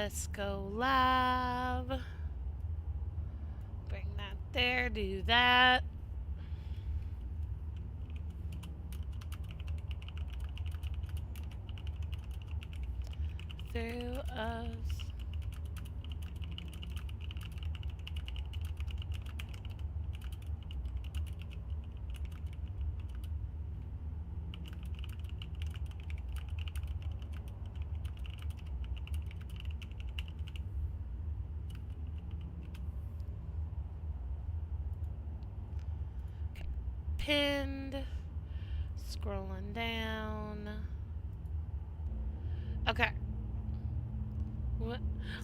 Let's go live. Bring that there, do that. Through us. Pinned. Scrolling down. Okay. What?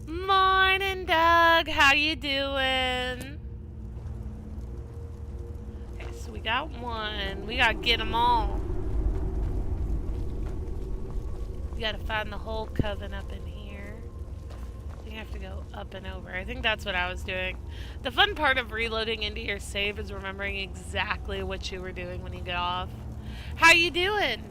Morning, Doug. How you doing? Okay, so we got one. We gotta get them all. We gotta find the whole coven up in here. I think I have to go up and over. I think that's what I was doing. The fun part of reloading into your save is remembering exactly what you were doing when you get off. How you doing?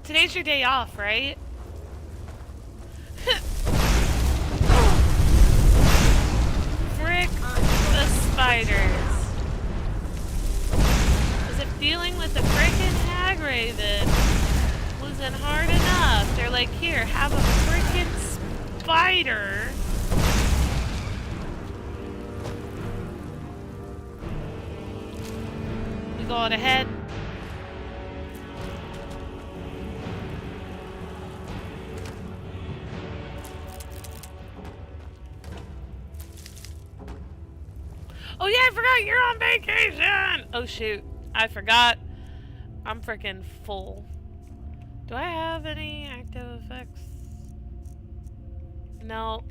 Today's your day off, right? Frick the spiders. As if dealing with the frickin' hag raven wasn't hard enough. They're like, here, have a frickin' spider. We go on ahead. Oh yeah, I forgot you're on vacation! Oh shoot, I forgot. I'm freaking full. Do I have any active effects? No.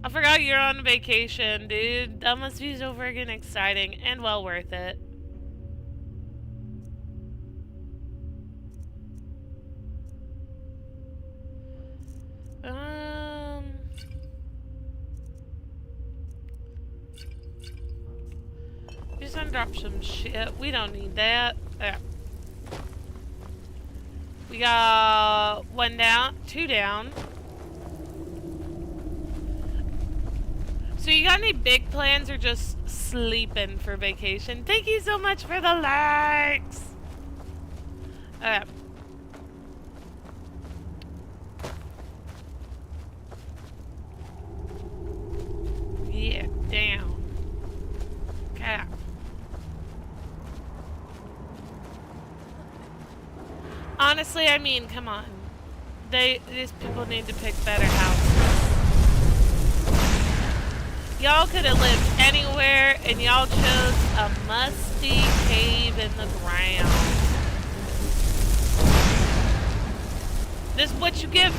I forgot you're on vacation, dude. That must be so freaking exciting and well worth it. Just gonna drop some shit. We don't need that. There. We got one down, two down. So you got any big plans or just sleeping for vacation? Thank you so much for the likes. Okay. Yeah, down. Okay. Honestly, I mean, come on. These people need to pick better houses. Y'all could have lived anywhere, and y'all chose a musty cave in the ground. This is what you give.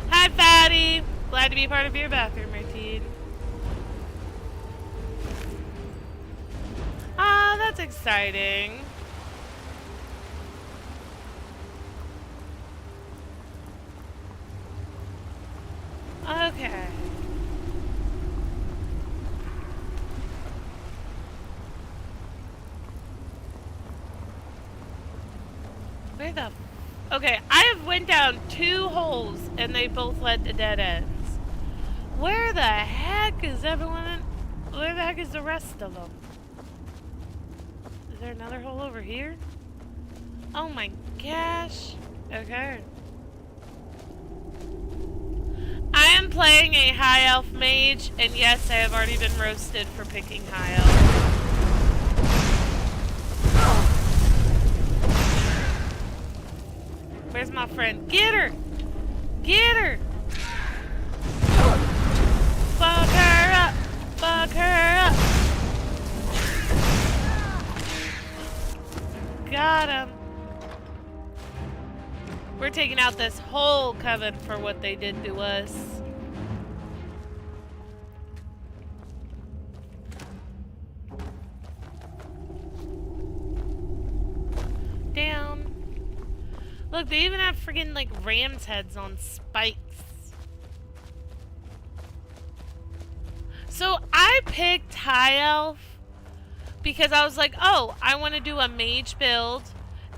Hi, Fatty. Glad to be a part of your bathroom routine. Ah, that's exciting. Okay. Where the... Okay, I have went down 2 holes and they both led to dead ends. Where the heck is everyone? Where the heck is the rest of them? Is there another hole over here? Oh my gosh. Okay. I am playing a high elf mage, and yes, I have already been roasted for picking high elf. Where's my friend? Get her! Get her! Fuck her up! Fuck her up! Got him. We're taking out this whole coven for what they did to us. Down. Look, they even have friggin' like ram's heads on spikes. So I I picked High Elf because I was like, oh, I want to do a mage build,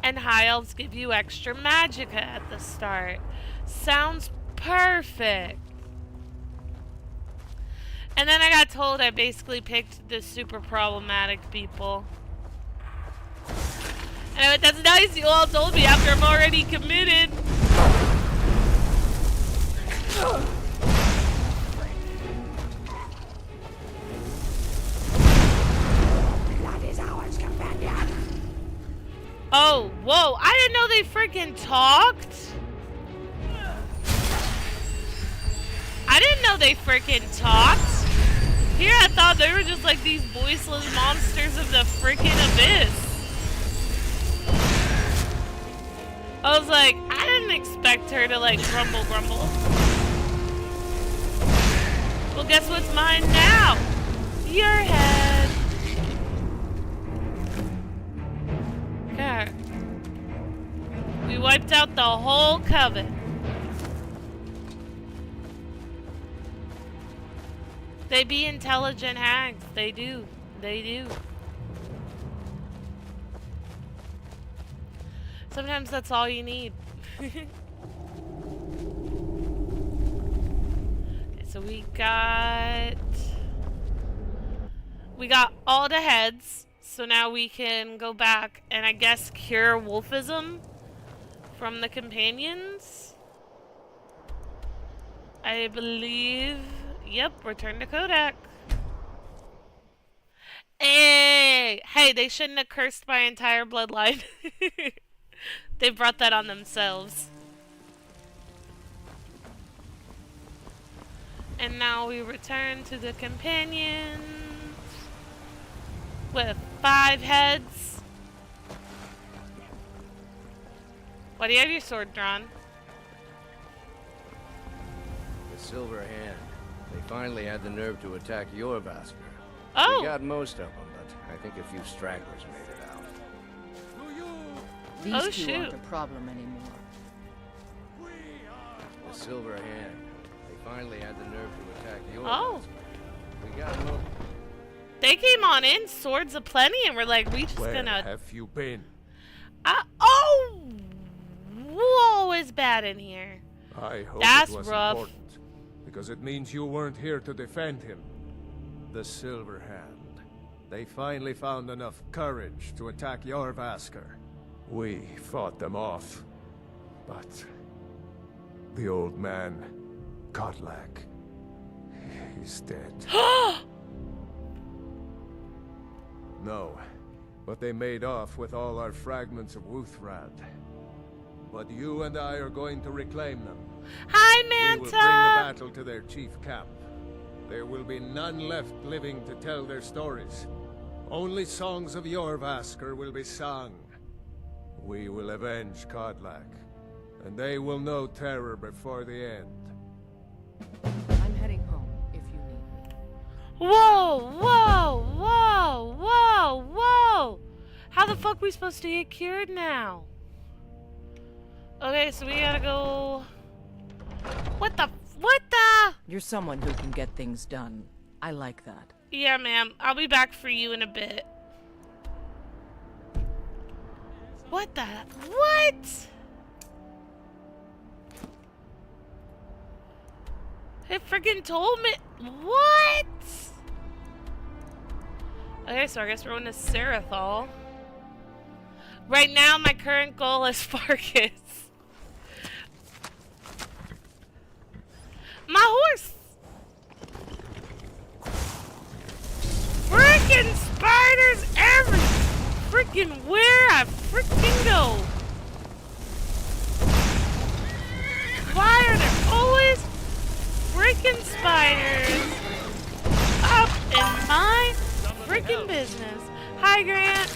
and High Elves give you extra magicka at the start. Sounds perfect. And then I got told I basically picked the super problematic people. And I went, that's nice, you all told me after I'm already committed. That is ours, companion. Oh, whoa, I didn't know they freaking talked. I didn't know they freaking talked. Here I thought they were just like these voiceless monsters of the freaking abyss. I was like, I didn't expect her to like grumble. Well, guess what's mine now? Your head. Okay. We wiped out the whole coven. They be intelligent hags. They do. They do. Sometimes that's all you need. Okay, so we got all the heads. So now we can go back and I guess cure wolfism from the companions. I believe. Yep, return to Kodak. Hey, they shouldn't have cursed my entire bloodline. They brought that on themselves. And now we return to the companions with 5 heads. Why do you have your sword drawn? The Silver Hand. They finally had the nerve to attack your Vasker. Oh! We got most of them, but I think a few stragglers made it out. These two aren't a problem anymore. The Silver Hand. They finally had the nerve to attack your Oh. Vasker. We got most. They came on in, swords aplenty, and we're like, we just Where gonna... have you been? Oh! Whoa, it's bad in here. I hope That's it was rough. important, because it means you weren't here to defend him. The Silver Hand. They finally found enough courage to attack your Vasker. We fought them off, but the old man, Godlak, he's dead. No, but they made off with all our fragments of Wuthrad. But you and I are going to reclaim them. Hi, We will bring the Manta! battle to their chief camp. There will be none left living to tell their stories. Only songs of your Vasker will be sung. We will avenge Kodlak, and they will know terror before the end. I'm heading home if you need me. Whoa, whoa, whoa, whoa, whoa! How the fuck we supposed to get cured now? Okay, so we gotta go... What the... You're someone who can get things done. I like that. Yeah, ma'am. I'll be back for you in a bit. What the... What? It freaking told me... What? Okay, so I guess we're going to Sarathal. Right now, my current goal is Farkas. My horse! Freaking spiders every freaking where I freaking go. Why are there always freaking spiders up in my freaking business? Hi, Grant.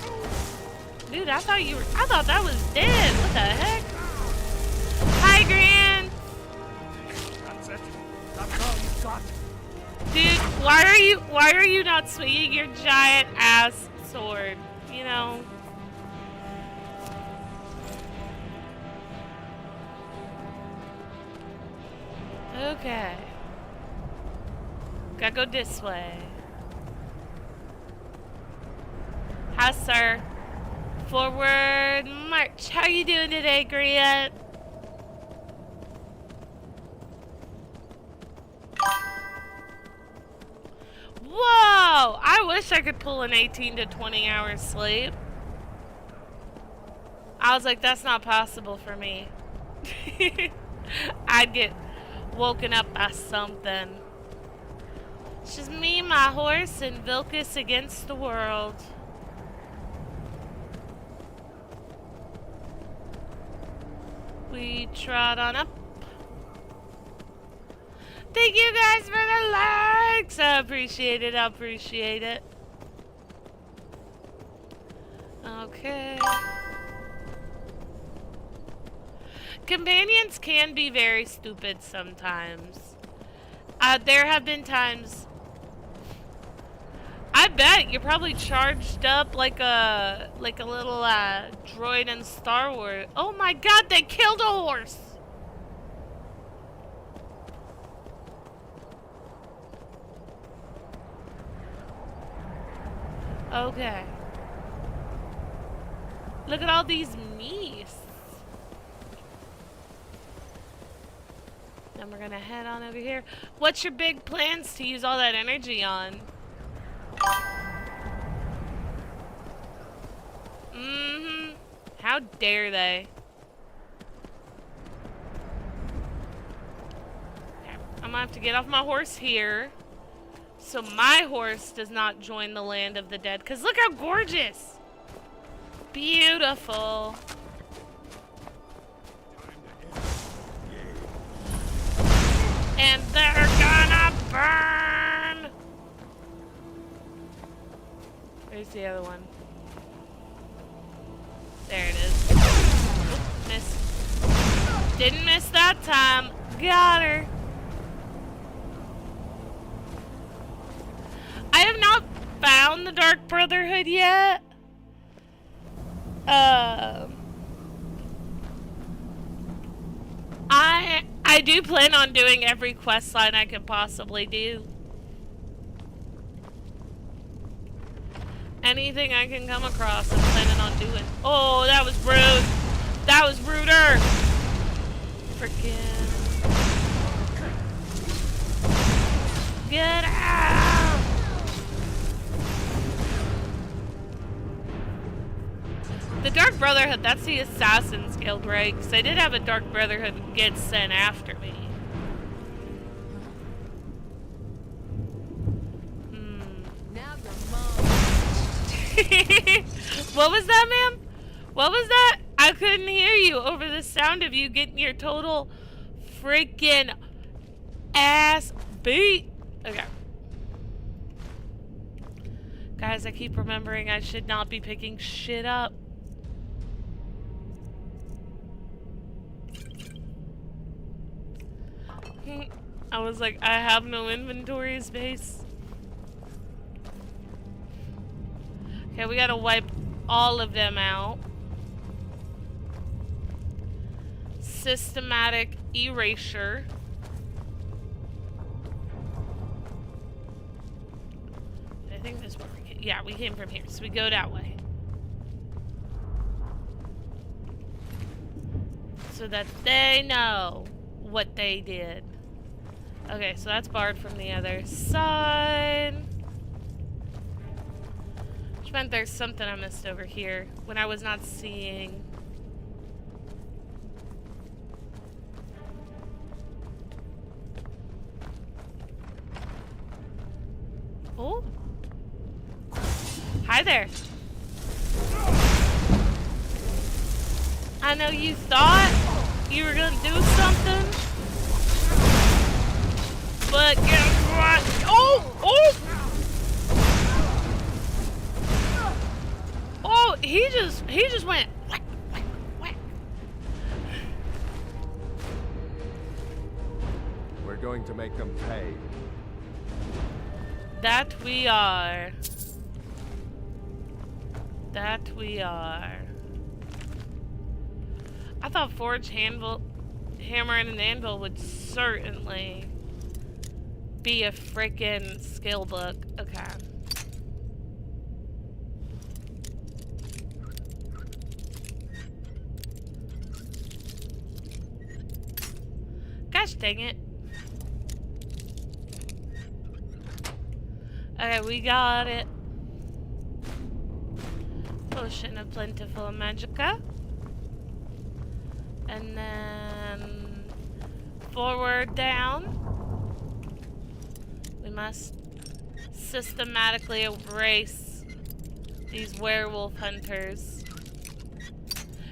Dude, I thought that was dead. What the heck? Hi, Grant. That's it. That's all you got. Dude, why are you not swinging your giant ass sword? You know? Okay. Gotta go this way. Hi, sir. Forward march. How you doing today, Grant? Whoa! I wish I could pull an 18 to 20 hours sleep. I was like, that's not possible for me. I'd get woken up by something. It's just me, my horse, and Vilcus against the world. We trot on up. Thank you guys for the likes. I appreciate it. I appreciate it. Okay. Companions can be very stupid sometimes. There have been times. I bet you're probably charged up like a little droid in Star Wars. Oh my God! They killed a horse. Okay. Look at all these meese. Then we're gonna head on over here. What's your big plans to use all that energy on? Mm-hmm. How dare they? Okay. I'm gonna have to get off my horse here, so my horse does not join the land of the dead. Cause look how gorgeous! Beautiful. And they're gonna burn! Where's the other one? There it is. Oop, missed. Didn't miss that time. Got her. I have not found the Dark Brotherhood yet. I do plan on doing every quest line I can possibly do. Anything I can come across, I'm planning on doing. Oh, that was rude. That was ruder. Freaking. Get out. The Dark Brotherhood, that's the Assassin's Guild, right? Because I did have a Dark Brotherhood get sent after me. Now your mom. What was that, ma'am? What was that? I couldn't hear you over the sound of you getting your total freaking ass beat. Okay. Guys, I keep remembering I should not be picking shit up. I was like, I have no inventory space. Okay, we gotta wipe all of them out. Systematic erasure. I think this is where we came. Yeah, we came from here, so we go that way. So that they know what they did. Okay, so that's barred from the other side. Which meant there's something I missed over here when I was not seeing. Oh. Hi there. I know you thought you were gonna do something, but guess what? Oh! Oh! Oh, he just went whack, whack, whack. We're going to make them pay. That we are. That we are. I thought Forge Hammer and an Anvil would certainly be a frickin' skill book. Okay. Gosh dang it. Okay, we got it. Potion of Plentiful Magica. And then forward down. We must systematically erase these werewolf hunters.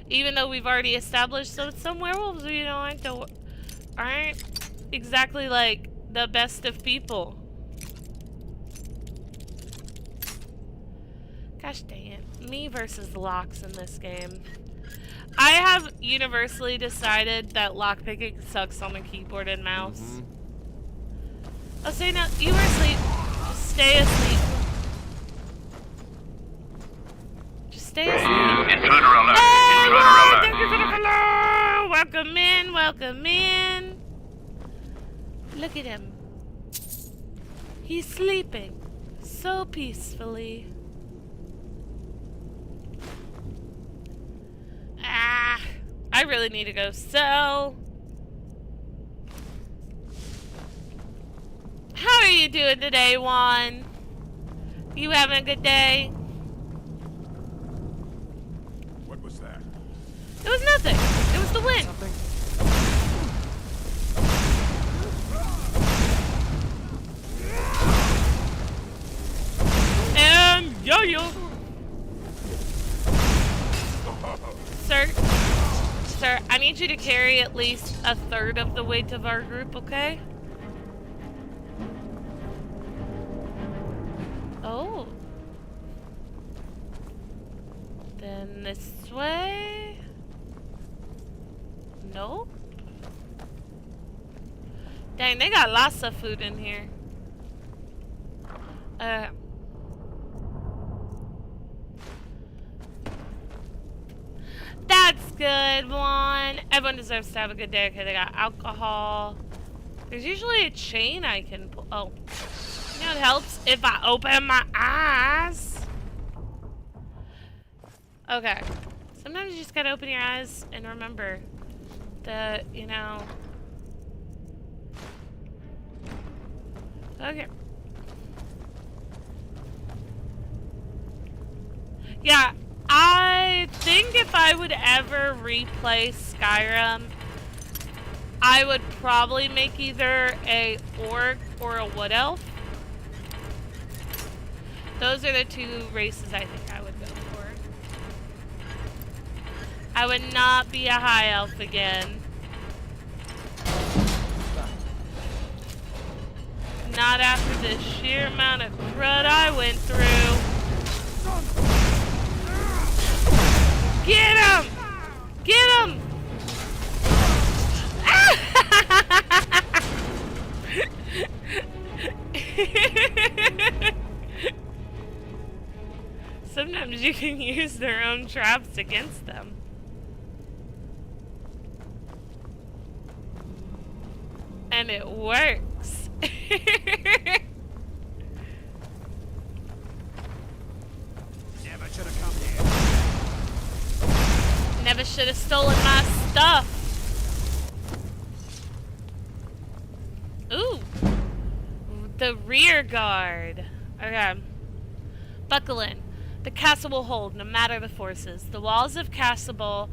Even though we've already established some werewolves, you know, aren't exactly like the best of people. Gosh dang it. Me versus locks in this game. I have universally decided that lockpicking sucks on the keyboard and mouse. Oh, say no, you were asleep. Just stay asleep. Just stay asleep. Intruder alert! Hey, Intruder what? alert! Thank you for the hello! Welcome in, welcome in. Look at him. He's sleeping so peacefully. Ah, I really need to go sell. How are you doing today, Juan? You having a good day? What was that? It was nothing. It was the wind. And yo-yo. Sir, I need you to carry at least a third of the weight of our group, okay? Oh. Then this way? Nope. Dang, they got lots of food in here. That's good, one. Everyone deserves to have a good day. Okay, they got alcohol. There's usually a chain I can pull. Oh. You know, it helps if I open my eyes. Okay. Sometimes you just gotta open your eyes and remember that, you know. Okay. Yeah, I think if I would ever replay Skyrim, I would probably make either a orc or a wood elf. Those are the two races I think I would go for. I would not be a high elf again. Not after the sheer amount of crud I went through. Get him! Get him! Sometimes you can use their own traps against them. And it works. Never should have come here. Never should have stolen my stuff. Ooh. The rear guard. Okay. Buckle in. The castle will hold, no matter the forces. The walls of Castle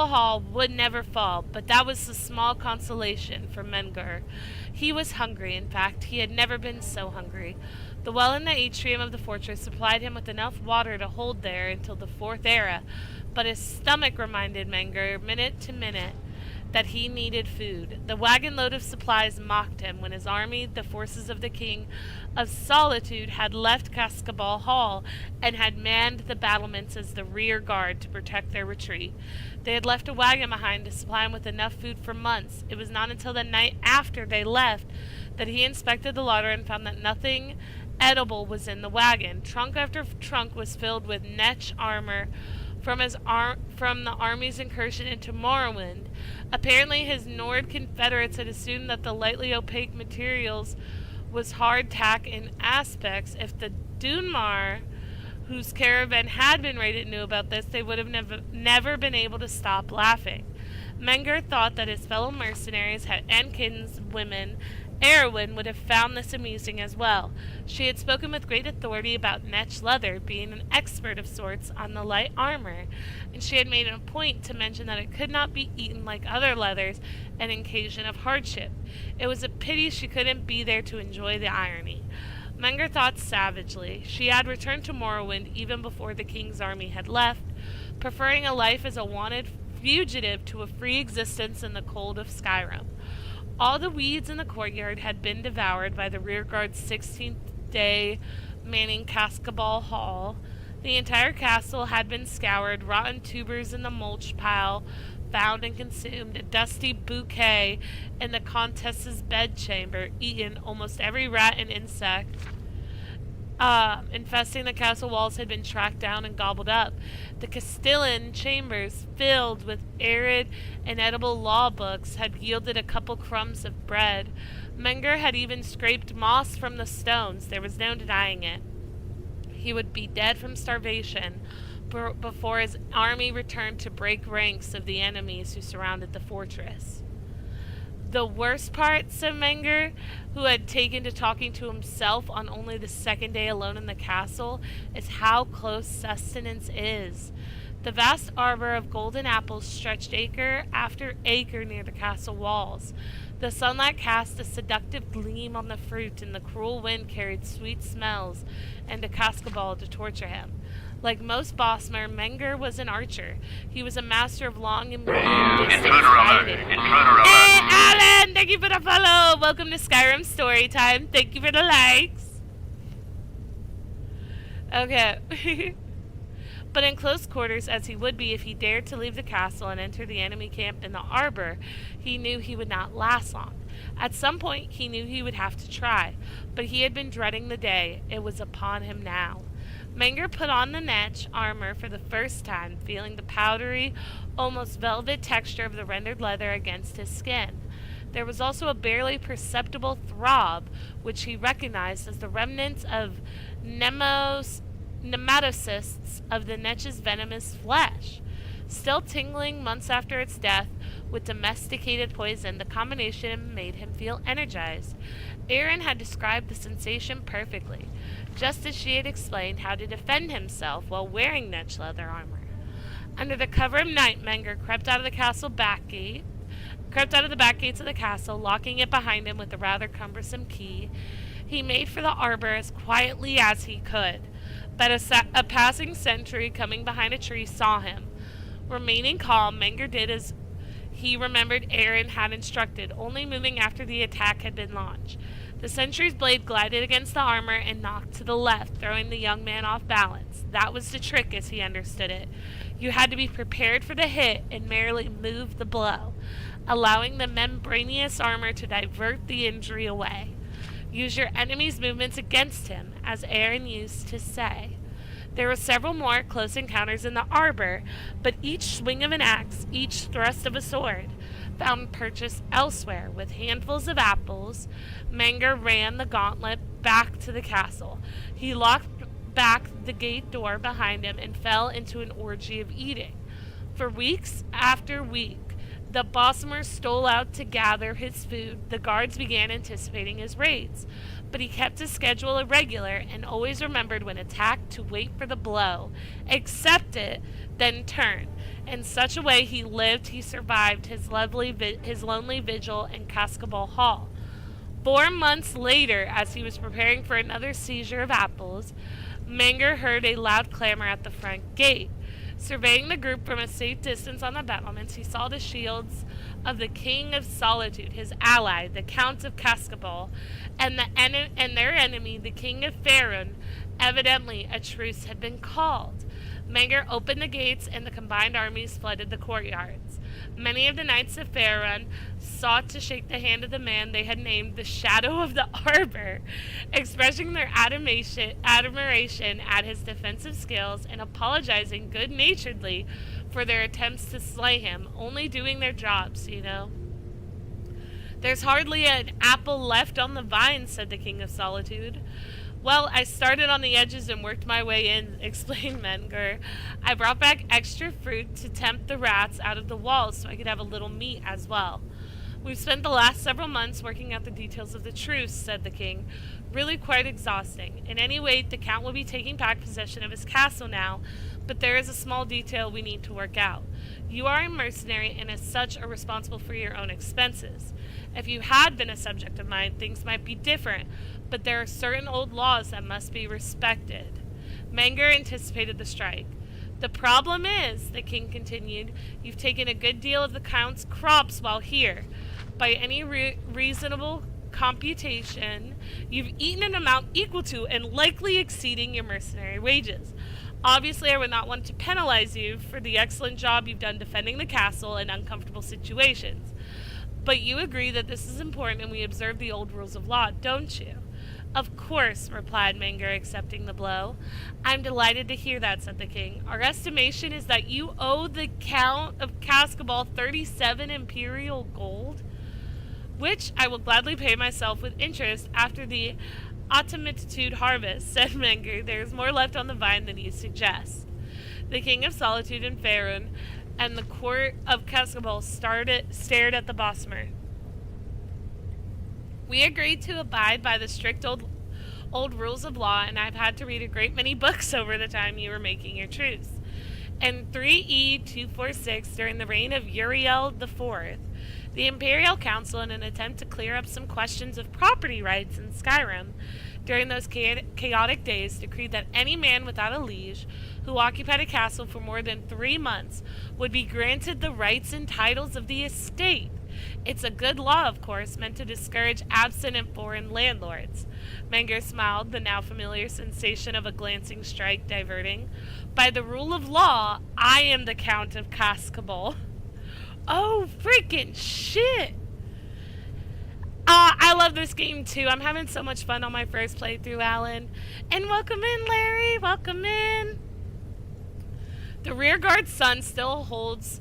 Hall would never fall, but that was a small consolation for Mengur. He was hungry, in fact. He had never been so hungry. The well in the atrium of the fortress supplied him with enough water to hold there until the Fourth Era, but his stomach reminded Mengur, minute to minute, that he needed food. The wagon load of supplies mocked him when his army, the forces of the King of Solitude, had left Cascabel Hall and had manned the battlements as the rear guard to protect their retreat. They had left a wagon behind to supply him with enough food for months. It was not until the night after they left that he inspected the larder and found that nothing edible was in the wagon. Trunk after trunk was filled with Netch armor from the army's incursion into Morrowind. Apparently his Nord confederates had assumed that the lightly opaque materials was hardtack in aspects. If the Dunmar, whose caravan had been raided, knew about this, they would have never been able to stop laughing. Menger thought that his fellow mercenaries and kinswomen Erwin would have found this amusing as well. She had spoken with great authority about Netch leather being an expert of sorts on the light armor, and she had made it a point to mention that it could not be eaten like other leathers on occasion of hardship. It was a pity she couldn't be there to enjoy the irony. Menger thought savagely. She had returned to Morrowind even before the king's army had left, preferring a life as a wanted fugitive to a free existence in the cold of Skyrim. All the weeds in the courtyard had been devoured by the rearguard's 16th day manning Cascabel Hall. The entire castle had been scoured, rotten tubers in the mulch pile found and consumed, a dusty bouquet in the countess's bedchamber, eaten. Almost every rat and insect infesting the castle walls had been tracked down and gobbled up. The Castellan chambers, filled with arid, inedible law books, had yielded a couple crumbs of bread. Menger had even scraped moss from the stones. There was no denying it. He would be dead from starvation before his army returned to break ranks of the enemies who surrounded the fortress. The worst part, said Menger, who had taken to talking to himself on only the second day alone in the castle, is how close sustenance is. The vast arbor of golden apples stretched acre after acre near the castle walls. The sunlight cast a seductive gleam on the fruit, and the cruel wind carried sweet smells into Cascabel to torture him. Like most Bosmer, Menger was an archer. He was a master of long and medium-distance fighting. Hey, Alan! Thank you for the follow! Welcome to Skyrim Storytime. Thank you for the likes. Okay. But in close quarters, as he would be if he dared to leave the castle and enter the enemy camp in the arbor, he knew he would not last long. At some point, he knew he would have to try, but he had been dreading the day. It was upon him now. Menger put on the Netch armor for the first time, feeling the powdery, almost velvet texture of the rendered leather against his skin. There was also a barely perceptible throb, which he recognized as the remnants of nematocysts of the Netch's venomous flesh. Still tingling months after its death with domesticated poison, the combination made him feel energized. Erin had described the sensation perfectly, just as she had explained how to defend himself while wearing Netch leather armor. Under the cover of night, Menger crept out of the back gates of the castle, locking it behind him with a rather cumbersome key. He made for the arbor as quietly as he could, but a passing sentry coming behind a tree saw him. Remaining calm, Menger did as he remembered Erin had instructed, only moving after the attack had been launched. The sentry's blade glided against the armor and knocked to the left, throwing the young man off balance. That was the trick, as he understood it. You had to be prepared for the hit and merely move the blow, allowing the membranous armor to divert the injury away. Use your enemy's movements against him, as Erin used to say. There were several more close encounters in the arbor, but each swing of an axe, each thrust of a sword, found purchase elsewhere. With handfuls of apples, Menger ran the gauntlet back to the castle. He locked back the gate door behind him and fell into an orgy of eating. For weeks after week, the Bosmer stole out to gather his food. The guards began anticipating his raids, but he kept his schedule irregular and always remembered when attacked to wait for the blow, accept it, then turn. In such a way he survived his lonely vigil in Cascabel Hall. 4 months later, as he was preparing for another seizure of apples, Menger heard a loud clamor at the front gate. Surveying the group from a safe distance on the battlements, he saw the shields of the King of Solitude, his ally, the Count of Cascabel, and their enemy, the King of Faerun. Evidently, a truce had been called. Menger opened the gates, and the combined armies flooded the courtyards. Many of the knights of Faerun sought to shake the hand of the man they had named the Shadow of the Arbor, expressing their admiration at his defensive skills and apologizing good-naturedly for their attempts to slay him, only doing their jobs, you know. There's hardly an apple left on the vine, said the King of Solitude. Well, I started on the edges and worked my way in, explained Menger. I brought back extra fruit to tempt the rats out of the walls so I could have a little meat as well. We've spent the last several months working out the details of the truce, said the king. Really quite exhausting. In any way, the Count will be taking back possession of his castle now, but there is a small detail we need to work out. You are a mercenary and as such are responsible for your own expenses. If you had been a subject of mine, things might be different, but there are certain old laws that must be respected. Menger anticipated the strike. The problem is, the king continued, you've taken a good deal of the Count's crops while here. By any reasonable computation, you've eaten an amount equal to and likely exceeding your mercenary wages. Obviously, I would not want to penalize you for the excellent job you've done defending the castle in uncomfortable situations. But you agree that this is important and we observe the old rules of law, don't you? Of course, replied Menger, accepting the blow. I'm delighted to hear that, said the king. Our estimation is that you owe the Count of Cascabel 37 imperial gold, which I will gladly pay myself with interest after the autumnitude harvest, said Menger. There is more left on the vine than you suggest. The King of Solitude and Faerun and the court of Cascabel stared at the Bosmer. We agreed to abide by the strict old rules of law, and I've had to read a great many books over the time you were making your truce. In 3E246, during the reign of Uriel IV, the Imperial Council, in an attempt to clear up some questions of property rights in Skyrim, during those chaotic days, decreed that any man without a liege who occupied a castle for more than 3 months would be granted the rights and titles of the estate. It's a good law, of course, meant to discourage absent and foreign landlords. Menger smiled, the now familiar sensation of a glancing strike diverting. By the rule of law, I am the Count of Cascabel. Oh, freaking shit! I love this game, too. I'm having so much fun on my first playthrough, Alan. And welcome in, Larry. Welcome in. The rearguard's son still holds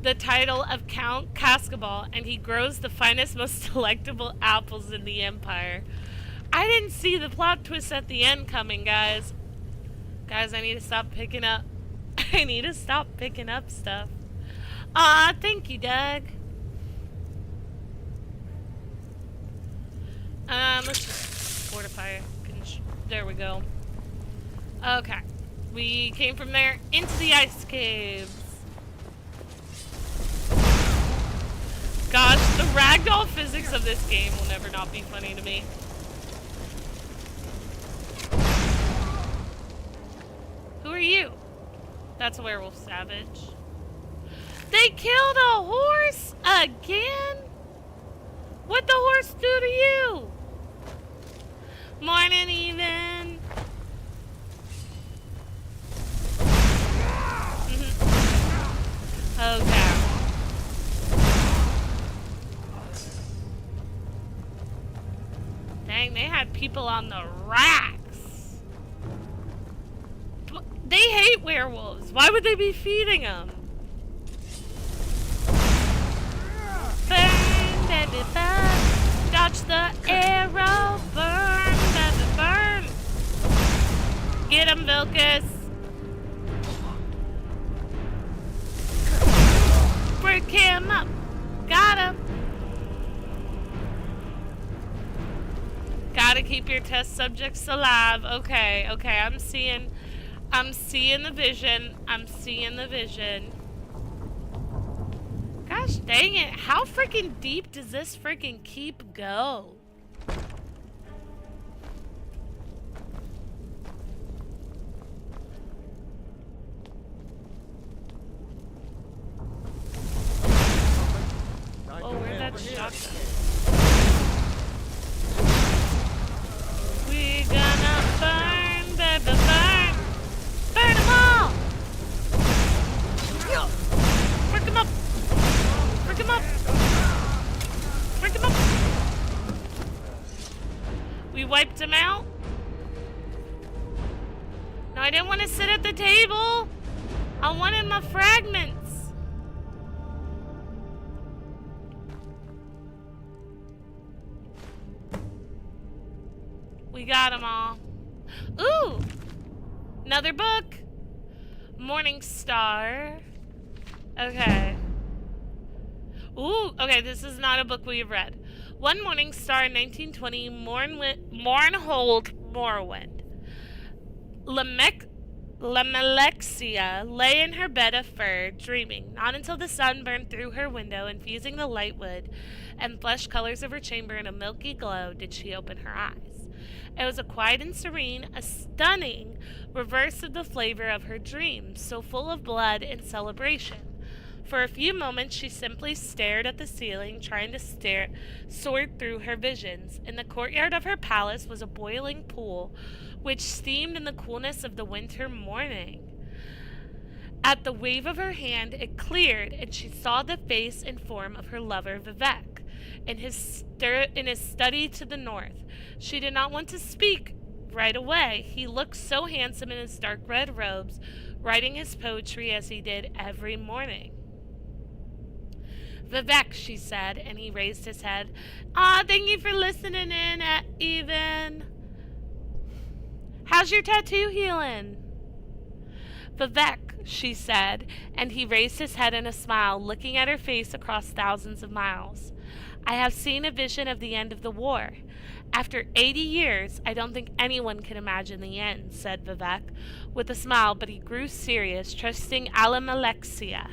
the title of Count Cascabel, and he grows the finest, most delectable apples in the Empire. I didn't see the plot twist at the end coming, guys. Guys, I need to stop picking up. I need to stop picking up stuff. Aw, thank you, Doug. Let's just fortify. There we go. Okay. We came from there into the ice caves. Gosh, the ragdoll physics of this game will never not be funny to me. Who are you? That's a werewolf savage. They killed a horse again? What'd the horse do to you? Morning, even. Okay. Dang, they had people on the racks. They hate werewolves. Why would they be feeding them? Burn, baby, burn. Dodge the arrow. Burn, baby, burn. Get him, Vilcus. Break him up. Got him. Gotta keep your test subjects alive. Okay, okay, I'm seeing the vision. I'm seeing the vision. Gosh dang it. How freaking deep does this freaking keep go? Oh, where'd that shotgun? We gonna burn, baby, burn! Burn them all! Break them up! Break them up! Break them up! We wiped them out? No, I didn't want to sit at the table! I wanted my fragments! We got them all. Ooh! Another book! Morning Star. Okay. Ooh, okay, this is not a book we have read. One morning star in 1920, Mournhold Morrowind. Lamelexia lay in her bed of fur, dreaming. Not until the sun burned through her window, infusing the light wood and flesh colors of her chamber in a milky glow, did she open her eyes. It was a quiet and serene, a stunning reverse of the flavor of her dreams, so full of blood and celebration. For a few moments she simply stared at the ceiling, trying to sort through her visions. In the courtyard of her palace was a boiling pool, which steamed in the coolness of the winter morning. At the wave of her hand it cleared, and she saw the face and form of her lover Vivek in his study to the north. She did not want to speak right away. He looked so handsome in his dark red robes, writing his poetry as he did every morning. Vivek, she said, and he raised his head. Thank you for listening in, Even. How's your tattoo healing? Vivek, she said, and he raised his head in a smile, looking at her face across thousands of miles. I have seen a vision of the end of the war. After 80 years, I don't think anyone can imagine the end, said Vivek, with a smile, but he grew serious, trusting Alamalexia.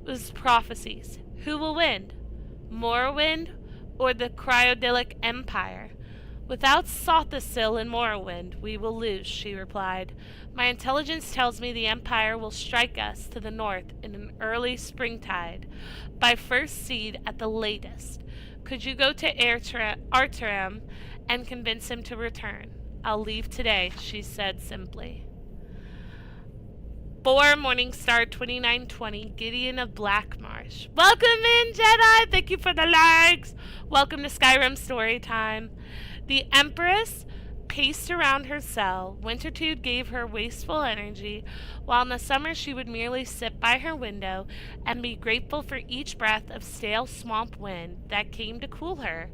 Was prophecies. Who will win? Morrowind or the Cryodilic Empire? Without Sothisil in Morrowind, we will lose, she replied. My intelligence tells me the Empire will strike us to the north in an early springtide, by first seed at the latest. Could you go to Artaram and convince him to return? I'll leave today, she said simply. 4 Morningstar 2920, Gideon of Blackmarsh. Welcome in, Jedi! Thank you for the likes! Welcome to Skyrim Storytime. The Empress paced around her cell. Wintertude gave her wasteful energy, while in the summer she would merely sit by her window and be grateful for each breath of stale swamp wind that came to cool her.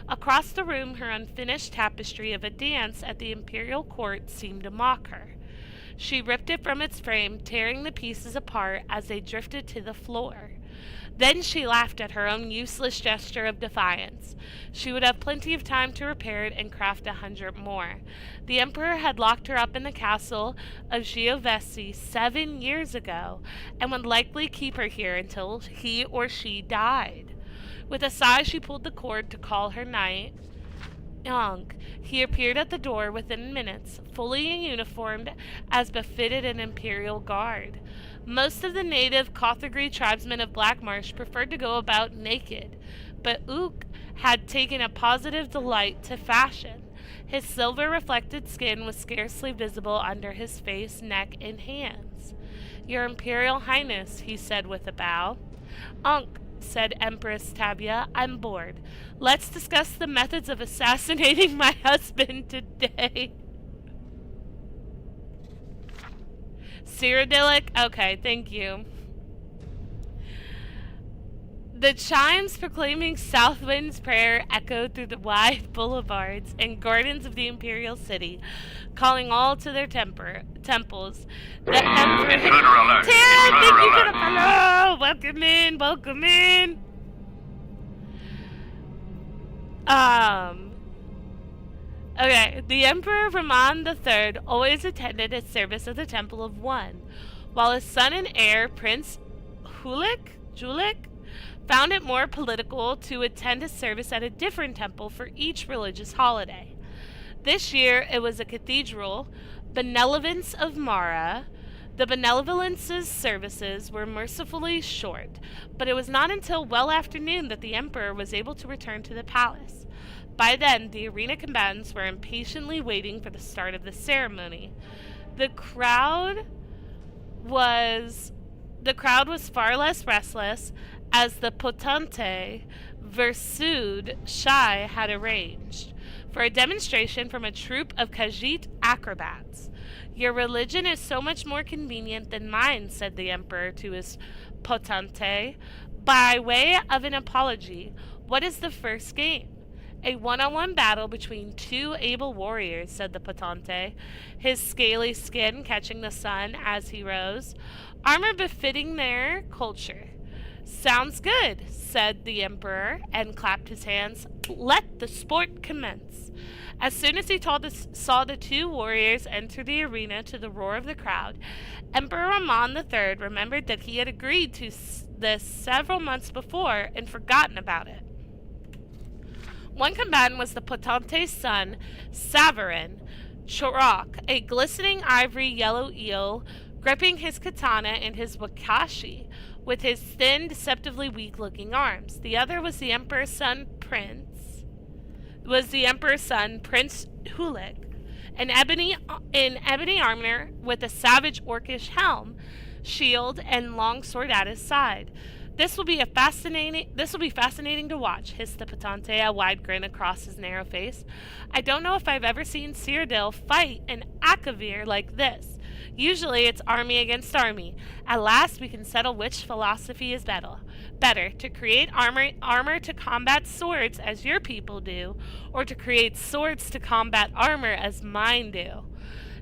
Across the room, her unfinished tapestry of a dance at the imperial court seemed to mock her. She ripped it from its frame, tearing the pieces apart as they drifted to the floor. Then she laughed at her own useless gesture of defiance. She would have plenty of time to repair it and craft 100 more. The Emperor had locked her up in the castle of Giovesi 7 years ago, and would likely keep her here until he or she died. With a sigh, she pulled the cord to call her knight. He appeared at the door within minutes, fully uniformed as befitted an imperial guard. Most of the native Kothagri tribesmen of Blackmarsh preferred to go about naked, but Ook had taken a positive delight to fashion. His silver-reflected skin was scarcely visible under his face, neck, and hands. Your Imperial Highness, he said with a bow. Said Empress Tabia, I'm bored. Let's discuss the methods of assassinating my husband today. Cyrodiilic? Okay, thank you. The chimes proclaiming Southwind's prayer echoed through the wide boulevards and gardens of the imperial city, calling all to their temples. The Emperor... Intruder alert! Tara, thank you for Intruder the follow! Welcome in, welcome in! Okay, the Emperor Raman III always attended a service at the Temple of One, while his son and heir, Prince Julik, found it more political to attend a service at a different temple for each religious holiday. This year it was a cathedral, Benevolence of Mara. The Benevolence's services were mercifully short, but it was not until well after noon that the Emperor was able to return to the palace. By then, the arena combatants were impatiently waiting for the start of the ceremony. The crowd was far less restless, as the Potente Versud Shai had arranged for a demonstration from a troupe of Khajiit acrobats. Your religion is so much more convenient than mine, said the Emperor to his Potente. By way of an apology, what is the first game? A one-on-one battle between two able warriors, said the Patente, his scaly skin catching the sun as he rose. Armor befitting their culture. Sounds good, said the Emperor, and clapped his hands. Let the sport commence. As soon as he saw the two warriors enter the arena to the roar of the crowd, Emperor Ramon III remembered that he had agreed to this several months before and forgotten about it. One combatant was the Potente's son, Savarin Chorok, a glistening ivory yellow eel, gripping his katana and his wakashi with his thin, deceptively weak-looking arms. The other was the Emperor's son, Prince Hulik, in ebony armor with a savage orcish helm, shield, and long sword at his side. This will be fascinating to watch, hissed the Patente, a wide grin across his narrow face. I don't know if I've ever seen Cyrodiil fight an Akavir like this. Usually it's army against army. At last we can settle which philosophy is better, to create armor to combat swords as your people do, or to create swords to combat armor as mine do.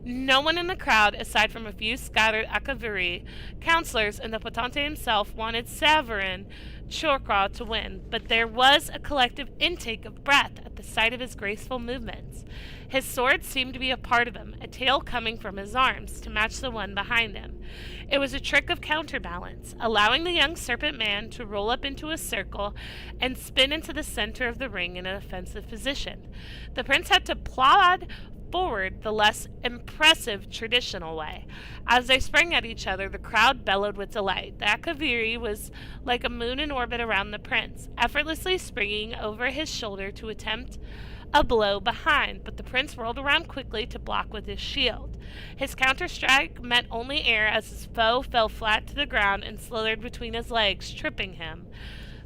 No one in the crowd, aside from a few scattered Akaviri counselors and the Patente himself, wanted Savarin Chorkra to win, but there was a collective intake of breath at the sight of his graceful movements. His sword seemed to be a part of him, a tail coming from his arms to match the one behind him. It was a trick of counterbalance, allowing the young serpent man to roll up into a circle and spin into the center of the ring in an offensive position. The prince had to plod forward the less impressive traditional way. As they sprang at each other, the crowd bellowed with delight. The Akaviri was like a moon in orbit around the prince, effortlessly springing over his shoulder to attempt a blow behind, but the prince whirled around quickly to block with his shield. His counter-strike met only air as his foe fell flat to the ground and slithered between his legs, tripping him.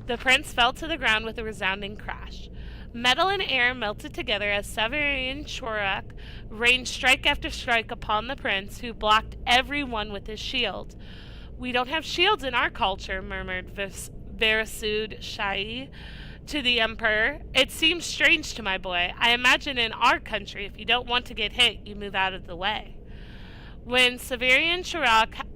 The prince fell to the ground with a resounding crash. Metal and air melted together as Severian Chorak rained strike after strike upon the prince, who blocked every one with his shield. We don't have shields in our culture, murmured Verisud Shai to the Emperor. It seems strange to my boy. I imagine in our country, if you don't want to get hit, you move out of the way. When Severian Chorak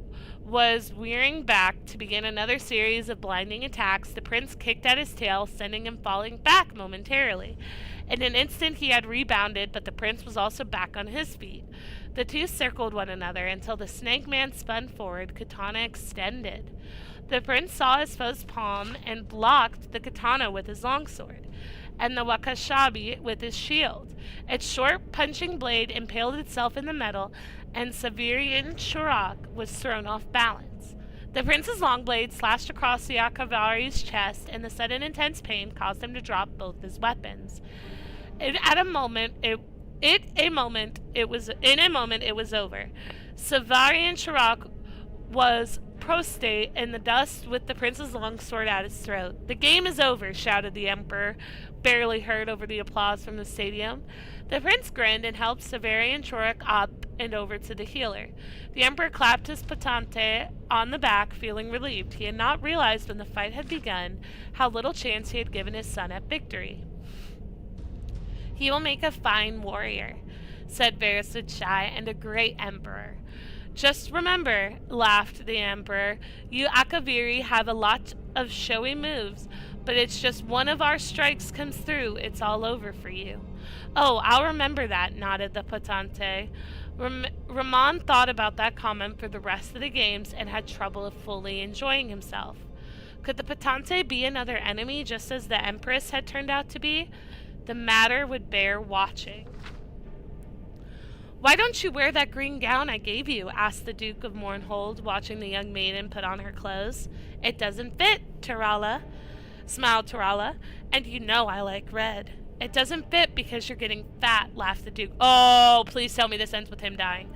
was veering back to begin another series of blinding attacks, the prince kicked at his tail, sending him falling back momentarily. In an instant he had rebounded, but the prince was also back on his feet. The two circled one another until the snake man spun forward, katana extended. The prince saw his foe's palm and blocked the katana with his longsword, and the wakashabi with his shield. Its short, punching blade impaled itself in the metal, and Severian Chorak was thrown off balance. The prince's long blade slashed across the Akavari's chest, and the sudden intense pain caused him to drop both his weapons. In a moment, it was over. Severian Chorak was prostrate in the dust with the prince's longsword at his throat. The game is over, shouted the Emperor, barely heard over the applause from the stadium. The prince grinned and helped Severian Chorak up and over to the healer. The Emperor clapped his Patente on the back, feeling relieved. He had not realized when the fight had begun how little chance he had given his son at victory. He will make a fine warrior, said Verisud Shai, and a great emperor. Just remember, laughed the Emperor, you Akaviri have a lot of showy moves, but it's just one of our strikes comes through, it's all over for you. Oh, I'll remember that, nodded the Patente. Ramon thought about that comment for the rest of the games and had trouble fully enjoying himself. Could the Patente be another enemy, just as the Empress had turned out to be? The matter would bear watching. Why don't you wear that green gown I gave you? Asked the Duke of Mournhold, watching the young maiden put on her clothes. It doesn't fit, Tarala, smiled Tarala, and you know I like red. It doesn't fit because you're getting fat, laughed the Duke. Oh, please tell me this ends with him dying.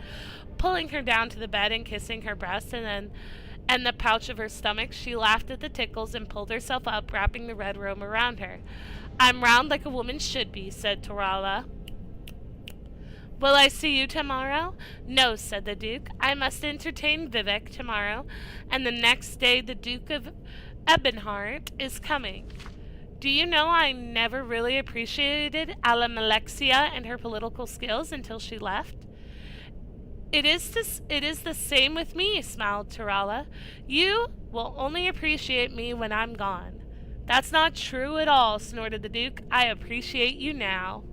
Pulling her down to the bed and kissing her breast and the pouch of her stomach, she laughed at the tickles and pulled herself up, wrapping the red robe around her. I'm round like a woman should be, said Tarala. Will I see you tomorrow? No, said the Duke. I must entertain Vivek tomorrow, and the next day the Duke of Ebenhart is coming. Do you know I never really appreciated Alamalexia and her political skills until she left? It is the same with me, smiled Tarala. You will only appreciate me when I'm gone. That's not true at all, snorted the Duke. I appreciate you now.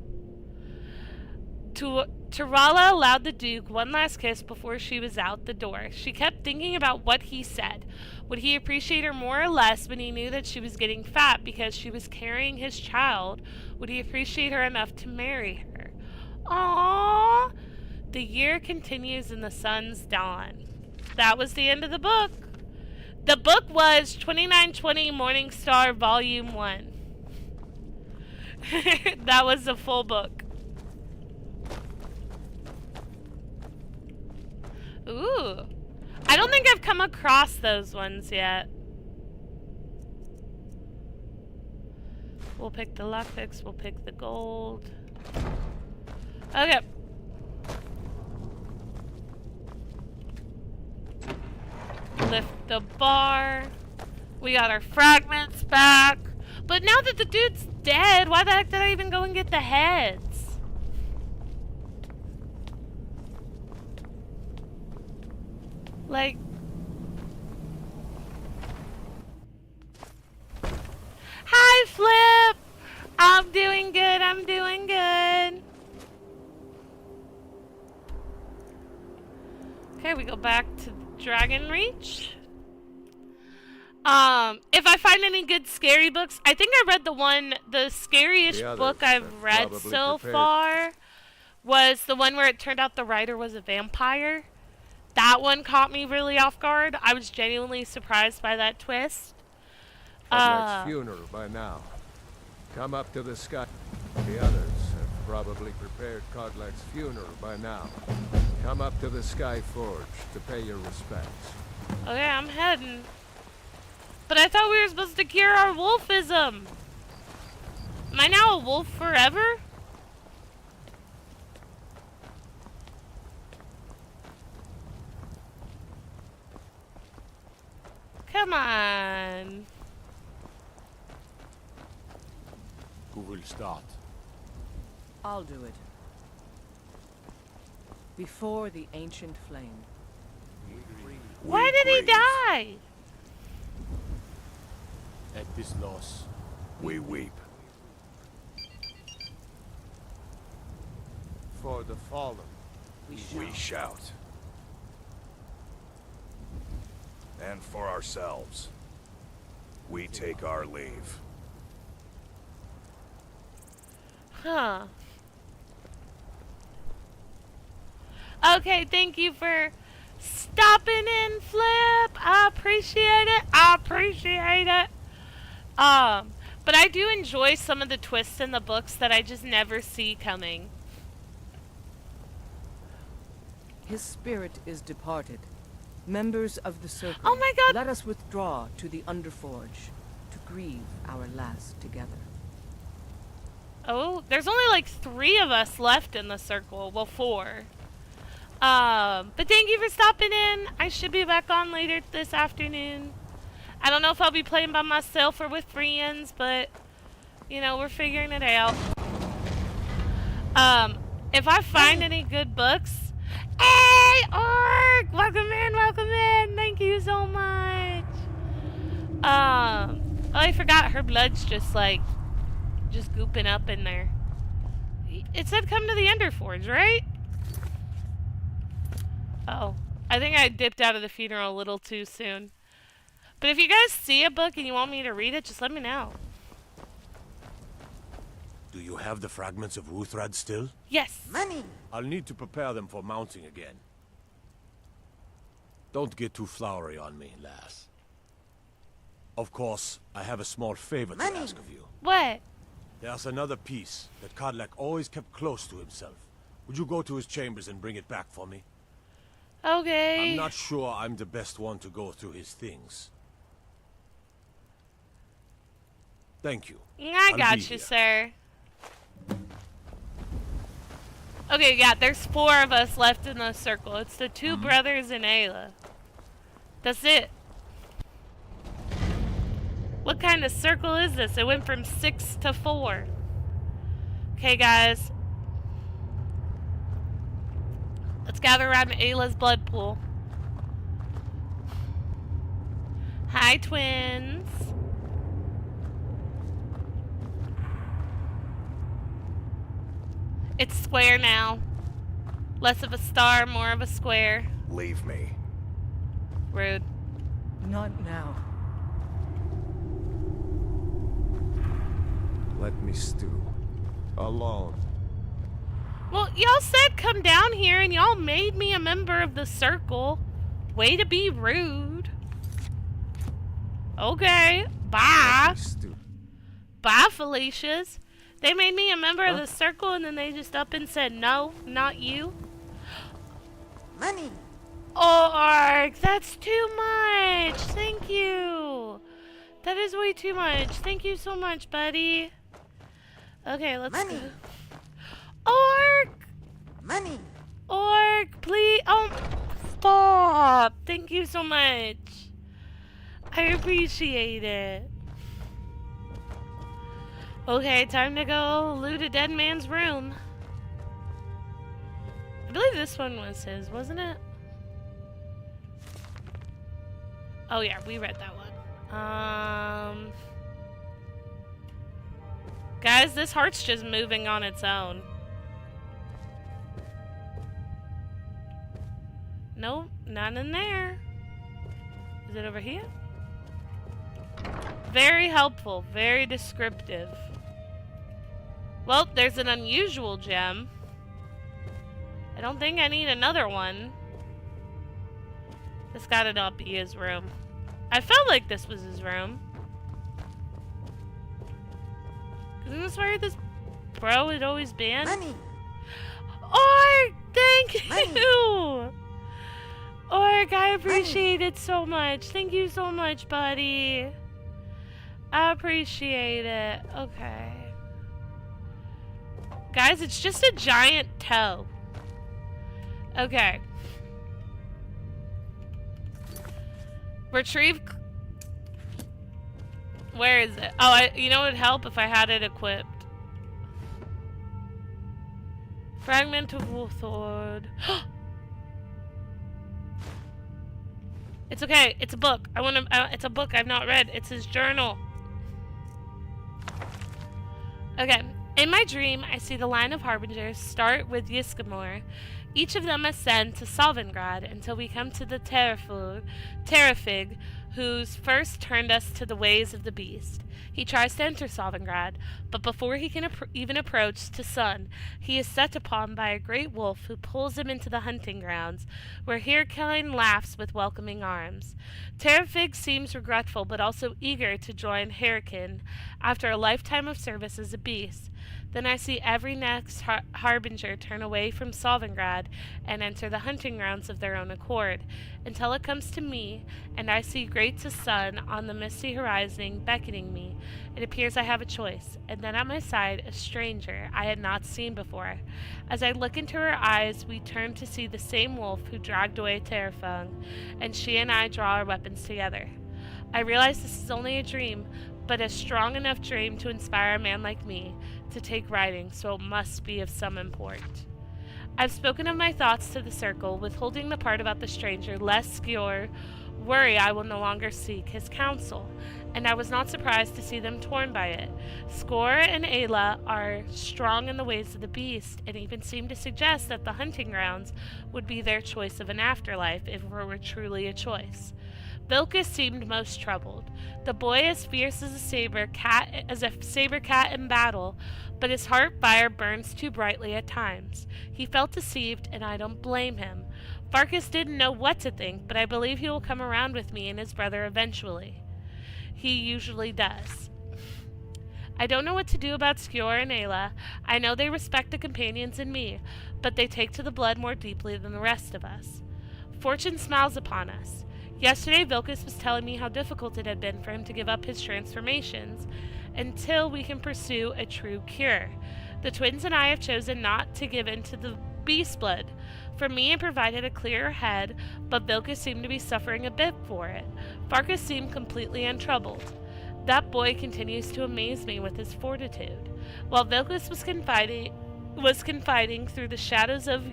Tarala allowed the Duke one last kiss before she was out the door. She kept thinking about what he said. Would he appreciate her more or less when he knew that she was getting fat because she was carrying his child? Would he appreciate her enough to marry her? Aww! The year continues and the sun's dawn. That was the end of the book. The book was 2920 Morningstar Volume 1. That was the full book. Ooh. I don't think I've come across those ones yet. We'll pick the lockpicks, we'll pick the gold. Okay. Lift the bar. We got our fragments back. But now that the dude's dead, why the heck did I even go and get the heads? Like... Hi, Flip! I'm doing good, I'm doing good. Okay, we go back to Dragon Reach. If I find any good scary books, I think I read the scariest book I've read so far was the one where it turned out the writer was a vampire. That one caught me really off guard. I was genuinely surprised by that twist. Kodlak's funeral by now. Come up to the sky. The others have probably prepared Kodlak's funeral by now. Come up to the Sky Forge to pay your respects. Okay, I'm heading. But I thought we were supposed to cure our wolfism. Am I now a wolf forever? Come on. Who will start? I'll do it. Before the ancient flame. Why did he die? At this loss, We weep. For the fallen. We shout. And for ourselves, we take our leave. Huh. Okay, thank you for stopping in, Flip. I appreciate it. I appreciate it. But I do enjoy some of the twists in the books that I just never see coming. His spirit is departed. Members of the circle, Oh my god! let us withdraw to the Underforge to grieve our last together. Oh, there's only like 3 of us left in the circle. Well, 4. But thank you for stopping in. I should be back on later this afternoon. I don't know if I'll be playing by myself or with friends, but, you know, we're figuring it out. If I find any good books... Hey, Orc! Welcome in, thank you so much. Oh, I forgot her blood's just gooping up in there. It said come to the Underforge, right? Oh, I think I dipped out of the funeral a little too soon. But if you guys see a book and you want me to read it, just let me know. do you have the fragments of Wuthrad still? Yes. Money! I'll need to prepare them for mounting again. Don't get too flowery on me, lass. Of course, I have a small favor to Money. ask of you. What? There's another piece that Kodlak always kept close to himself. Would you go to his chambers and bring it back for me? Okay. I'm not sure I'm the best one to go through his things. Thank you. I I'll got be you, here. sir. Okay, yeah, there's 4 of us left in the circle. It's the 2 brothers and Ayla. That's it. What kind of circle is this? It went from 6 to 4. Okay, guys. Let's gather around Ayla's blood pool. Hi, twins. It's square now. Less of a star, more of a square. Leave me. Rude. Not now. Let me stew. Alone. Well, y'all said come down here and y'all made me a member of the circle. Way to be rude. Okay, bye. Let me stew. Bye, Felicia's. They made me a member of the circle and then they just up and said, no, not you. Money. Oh, that's too much. Thank you. That is way too much. Thank you so much, buddy. Okay, let's Money. go. Orc! Money. Orc, please. Oh, stop. Thank you so much. I appreciate it. Okay, time to go loot a dead man's room. I believe this one was his, wasn't it? Oh yeah, we read that one. Guys, this heart's just moving on its own. Nope, not in there. Is it over here? Very helpful, very descriptive. Well, there's an unusual gem. I don't think I need another one. This gotta not be his room. I felt like this was his room. Isn't this where this bro had always been? Money. Orc, thank Money. you! Orc, I appreciate it so much. Thank you so much, buddy. I appreciate it. Okay. Guys, it's just a giant toe. Okay. Retrieve. Where is it? Oh, you know what would help if I had it equipped. Fragment of Wolford. It's okay. It's a book. It's a book I've not read. It's his journal. Okay. In my dream, I see the line of harbingers start with Yiskamor. Each of them ascend to Solvengrad until we come to the Terrafig, who's first turned us to the ways of the beast. He tries to enter Solvengrad, but before he can even approach to Sun, he is set upon by a great wolf who pulls him into the hunting grounds, where Hirkine laughs with welcoming arms. Terrafig seems regretful, but also eager to join Hirkine after a lifetime of service as a beast. Then I see every next harbinger turn away from Solvengrad and enter the hunting grounds of their own accord, until it comes to me, and I see great to Sun on the misty horizon beckoning me. It appears I have a choice, and then at my side a stranger I had not seen before. As I look into her eyes, we turn to see the same wolf who dragged away Terrafung, and she and I draw our weapons together. I realize this is only a dream, but a strong enough dream to inspire a man like me to take riding, so it must be of some import. I've spoken of my thoughts to the circle, withholding the part about the stranger, lest Skjor worry I will no longer seek his counsel, and I was not surprised to see them torn by it. Skjor and Ayla are strong in the ways of the beast, and even seem to suggest that the hunting grounds would be their choice of an afterlife if it were truly a choice. Vilkas seemed most troubled. The boy as fierce as a saber cat in battle, but his heart fire burns too brightly at times. He felt deceived, and I don't blame him. Farkas didn't know what to think, but I believe he will come around with me and his brother eventually. He usually does. I don't know what to do about Skjor and Ayla. I know they respect the companions in me, but they take to the blood more deeply than the rest of us. Fortune smiles upon us. Yesterday, Vilkas was telling me how difficult it had been for him to give up his transformations until we can pursue a true cure. The twins and I have chosen not to give in to the beast blood. For me, it provided a clearer head, but Vilkas seemed to be suffering a bit for it. Farkas seemed completely untroubled. that boy continues to amaze me with his fortitude. While Vilkas was confiding through the shadows of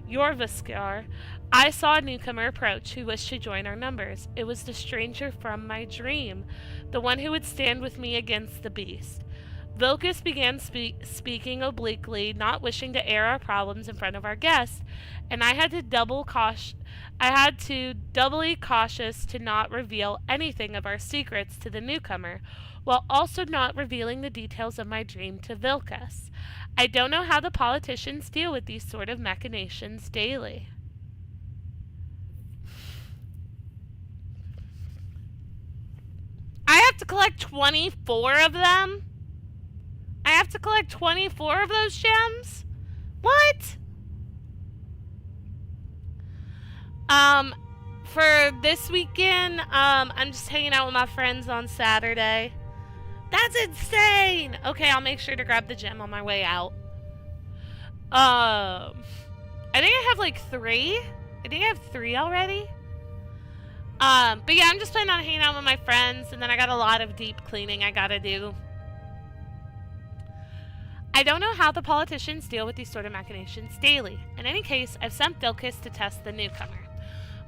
Jorvaskar, I saw a newcomer approach who wished to join our numbers. It was the stranger from my dream, the one who would stand with me against the beast. Vilkas began speaking obliquely, not wishing to air our problems in front of our guest, and I had to doubly cautious to not reveal anything of our secrets to the newcomer, while also not revealing the details of my dream to Vilkas. I don't know how the politicians deal with these sort of machinations daily. I have to collect 24 of them? I have to collect 24 of those gems? What? For this weekend, I'm just hanging out with my friends on Saturday. That's insane! Okay, I'll make sure to grab the gem on my way out. I think I have like 3. I think I have 3 already. But yeah, I'm just planning on hanging out with my friends, and then I got a lot of deep cleaning I gotta do. I don't know how the politicians deal with these sort of machinations daily. In any case, I've sent Vilkas to test the newcomer.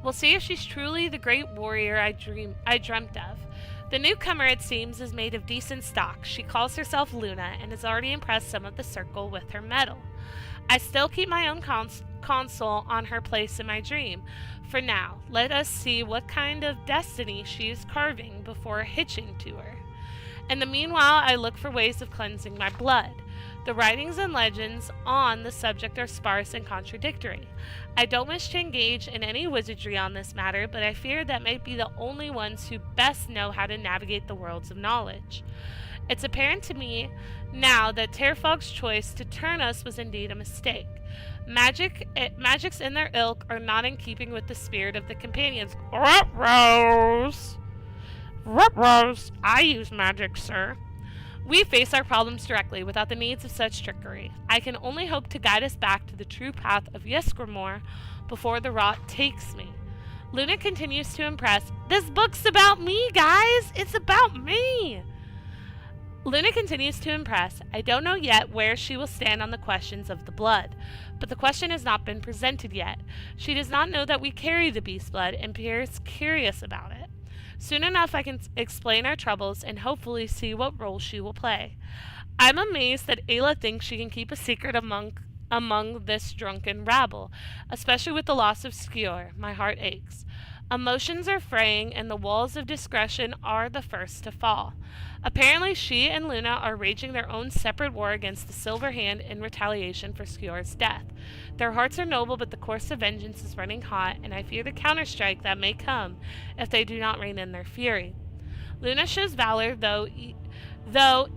We'll see if she's truly the great warrior I dreamt of. The newcomer, it seems, is made of decent stock. She calls herself Luna and has already impressed some of the circle with her mettle. I still keep my own console on her place in my dream. For now, let us see what kind of destiny she is carving before hitching to her. In the meanwhile, I look for ways of cleansing my blood. The writings and legends on the subject are sparse and contradictory. I don't wish to engage in any wizardry on this matter, but I fear that might be the only ones who best know how to navigate the worlds of knowledge. It's apparent to me now that Terfog's choice to turn us was indeed a mistake. Magics in their ilk are not in keeping with the spirit of the companions. Ruh-rohs! Ruh-rohs! I use magic, sir. We face our problems directly, without the needs of such trickery. I can only hope to guide us back to the true path of Ysgramor before the rot takes me. Luna continues to impress. This book's about me, guys! It's about me! Luna continues to impress. I don't know yet where she will stand on the questions of the blood, but the question has not been presented yet. She does not know that we carry the beast blood and appears curious about it. Soon enough I can explain our troubles and hopefully see what role she will play. I'm amazed that Ayla thinks she can keep a secret among this drunken rabble, especially with the loss of Skjor. My heart aches. Emotions are fraying and the walls of discretion are the first to fall. Apparently she and Luna are waging their own separate war against the Silver Hand in retaliation for Skjor's death. Their hearts are noble, but the course of vengeance is running hot, and I fear the counterstrike that may come if they do not rein in their fury. Luna shows valor, though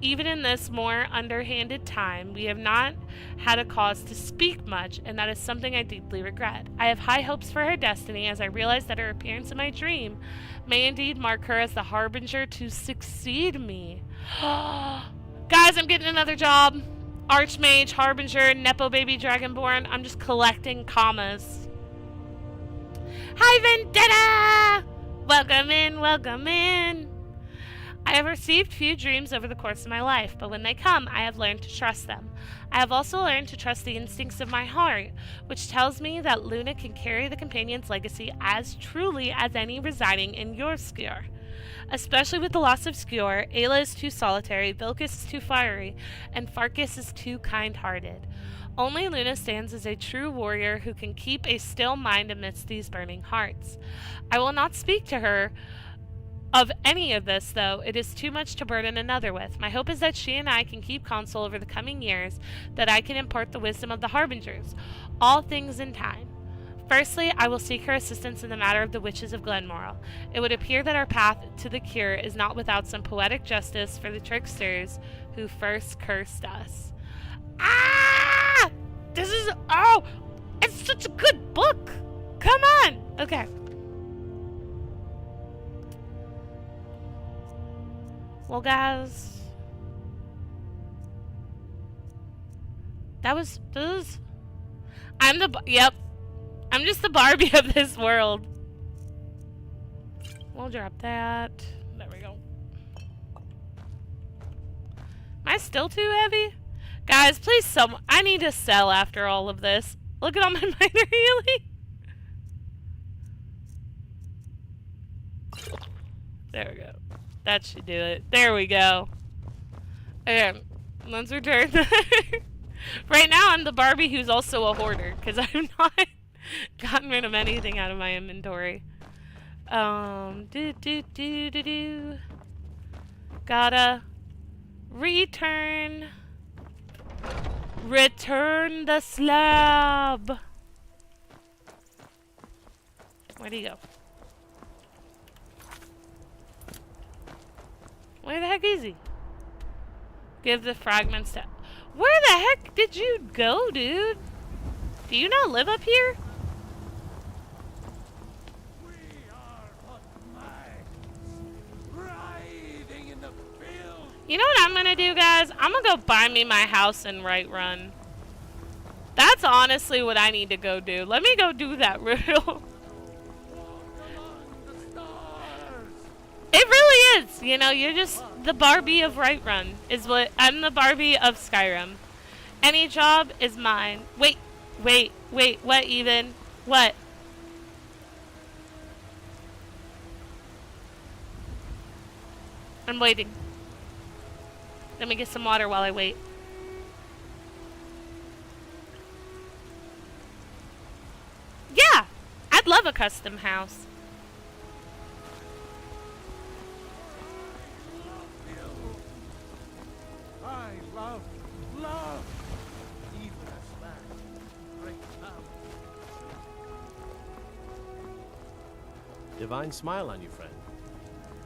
even in this more underhanded time, we have not had a cause to speak much, and that is something I deeply regret. I have high hopes for her destiny, as I realize that her appearance in my dream may indeed mark her as the harbinger to succeed me. Guys, I'm getting another job. Archmage, Harbinger, Nepo baby Dragonborn. I'm just collecting commas. Hi, Vendetta! Welcome in, welcome in. I have received few dreams over the course of my life, but when they come, I have learned to trust them. I have also learned to trust the instincts of my heart, which tells me that Luna can carry the companion's legacy as truly as any residing in Jorskjor. Especially with the loss of Skjor, Ayla is too solitary, Vilkas is too fiery, and Farkas is too kind-hearted. Only Luna stands as a true warrior who can keep a still mind amidst these burning hearts. I will not speak to her of any of this, though it is too much to burden another with. My hope is that she and I can keep counsel over the coming years, that I can impart the wisdom of the Harbingers. All things in time. Firstly, I will seek her assistance in the matter of the witches of Glenmoral. It would appear that our path to the cure is not without some poetic justice for the tricksters who first cursed us. Ah! This is... Oh! It's such a good book! Come on! Okay. Well, guys... That was... I'm the... Yep. I'm just the Barbie of this world. We'll drop that. There we go. Am I still too heavy? Guys, please I need to sell after all of this. Look at all my minor healing. There we go. That should do it. There we go. Okay, let's return. Right now, I'm the Barbie who's also a hoarder, because I've not gotten rid of anything out of my inventory. Gotta return the slab. Where'd he go? Where the heck is he? Give the fragments to... Where the heck did you go, dude? Do you not live up here? You know what I'm gonna do, guys? I'm gonna go buy me my house in Run. That's honestly what I need to go do. Let me go do that real. It really is. You know, you're just the Barbie of Run. Is what I'm the Barbie of Skyrim. Any job is mine. Wait. What even? What? I'm waiting. Let me get some water while I wait. Yeah! I'd love a custom house. I love even as that great love. Divine smile on you, friend.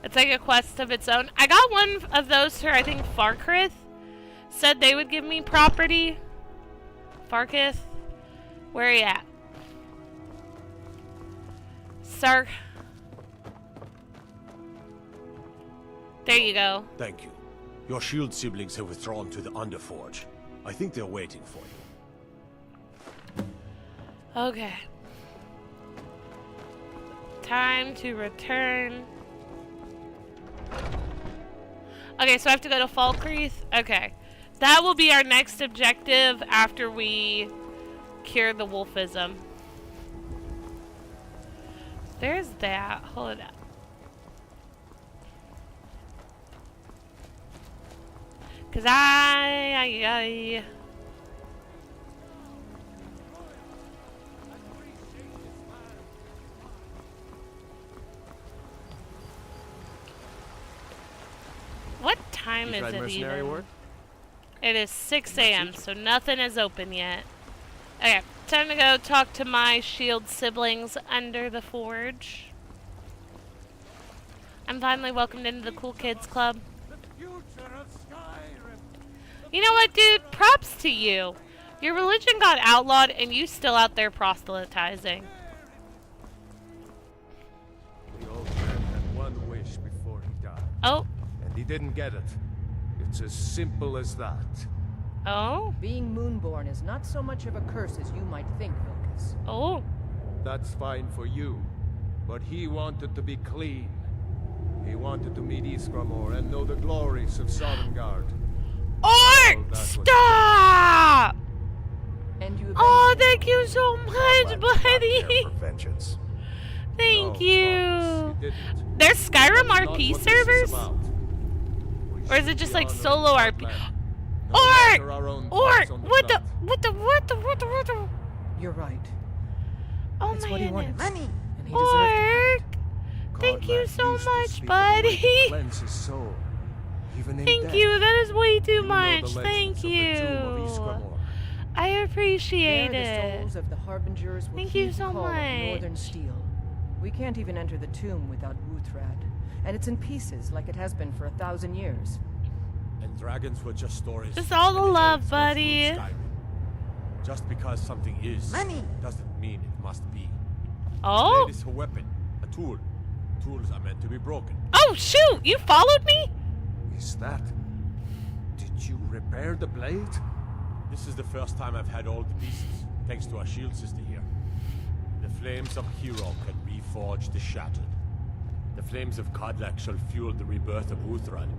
It's like a quest of its own. I got one of those for, I think, Farkrith. Said they would give me property. Farkith. Where are you at? Sir. There you go. Thank you. Your shield siblings have withdrawn to the Underforge. I think they're waiting for you. Okay. Time to return. Okay, so I have to go to Falkreath. Okay. That will be our next objective after we cure the wolfism. There's that. Hold up. Cause I What time is it even? Work? It is 6 a.m., so nothing is open yet. Okay, time to go talk to my shield siblings under the forge. I'm finally welcomed into the Cool Kids Club. You know what, dude? Props to you. Your religion got outlawed and you still out there proselytizing. The old man had one wish before he died. Oh. And he didn't get it. It's as simple as that. Oh? Being Moonborn is not so much of a curse as you might think, Vilkas. Oh. That's fine for you. But he wanted to be clean. He wanted to meet Iskramor and know the glories of Sovngarde. Orc! Stop! And you Oh, thank you so much, buddy. For vengeance. Thank No, you. Thomas, he didn't. There's Skyrim That's not RP what this is servers? about. We Or is should it just be like honoring solo that RP? land. No matter our Orc! own Orc! thoughts on What the? plant. What the? You're right. Oh It's my what he wanted. goodness. Money. And he deserved it. Orc! Thank you Codlac so used to much, speak of a way to buddy. cleanse his soul, even in Thank death. you. That is way too You know the much. legends Thank of the tomb of you. Iskramor. I appreciate There, the it. souls of the Harbingers will Thank you heed the so call of Northern much. Steel. We can't even enter the tomb without Wuthrad, and it's in pieces like it has been for 1,000 years. And dragons were just stories. Just all the and love, elves buddy. once ruled Skyrim. Just because something is Money. doesn't mean it must be. Oh. Blade is a weapon, a tool. Tools are meant to be broken. Oh, shoot. You followed me? Is that... Did you repair the blade? This is the first time I've had all the pieces, thanks to our shield sister here. The flames of Hero can reforge the shattered. The flames of Kodlak shall fuel the rebirth of Uthrad,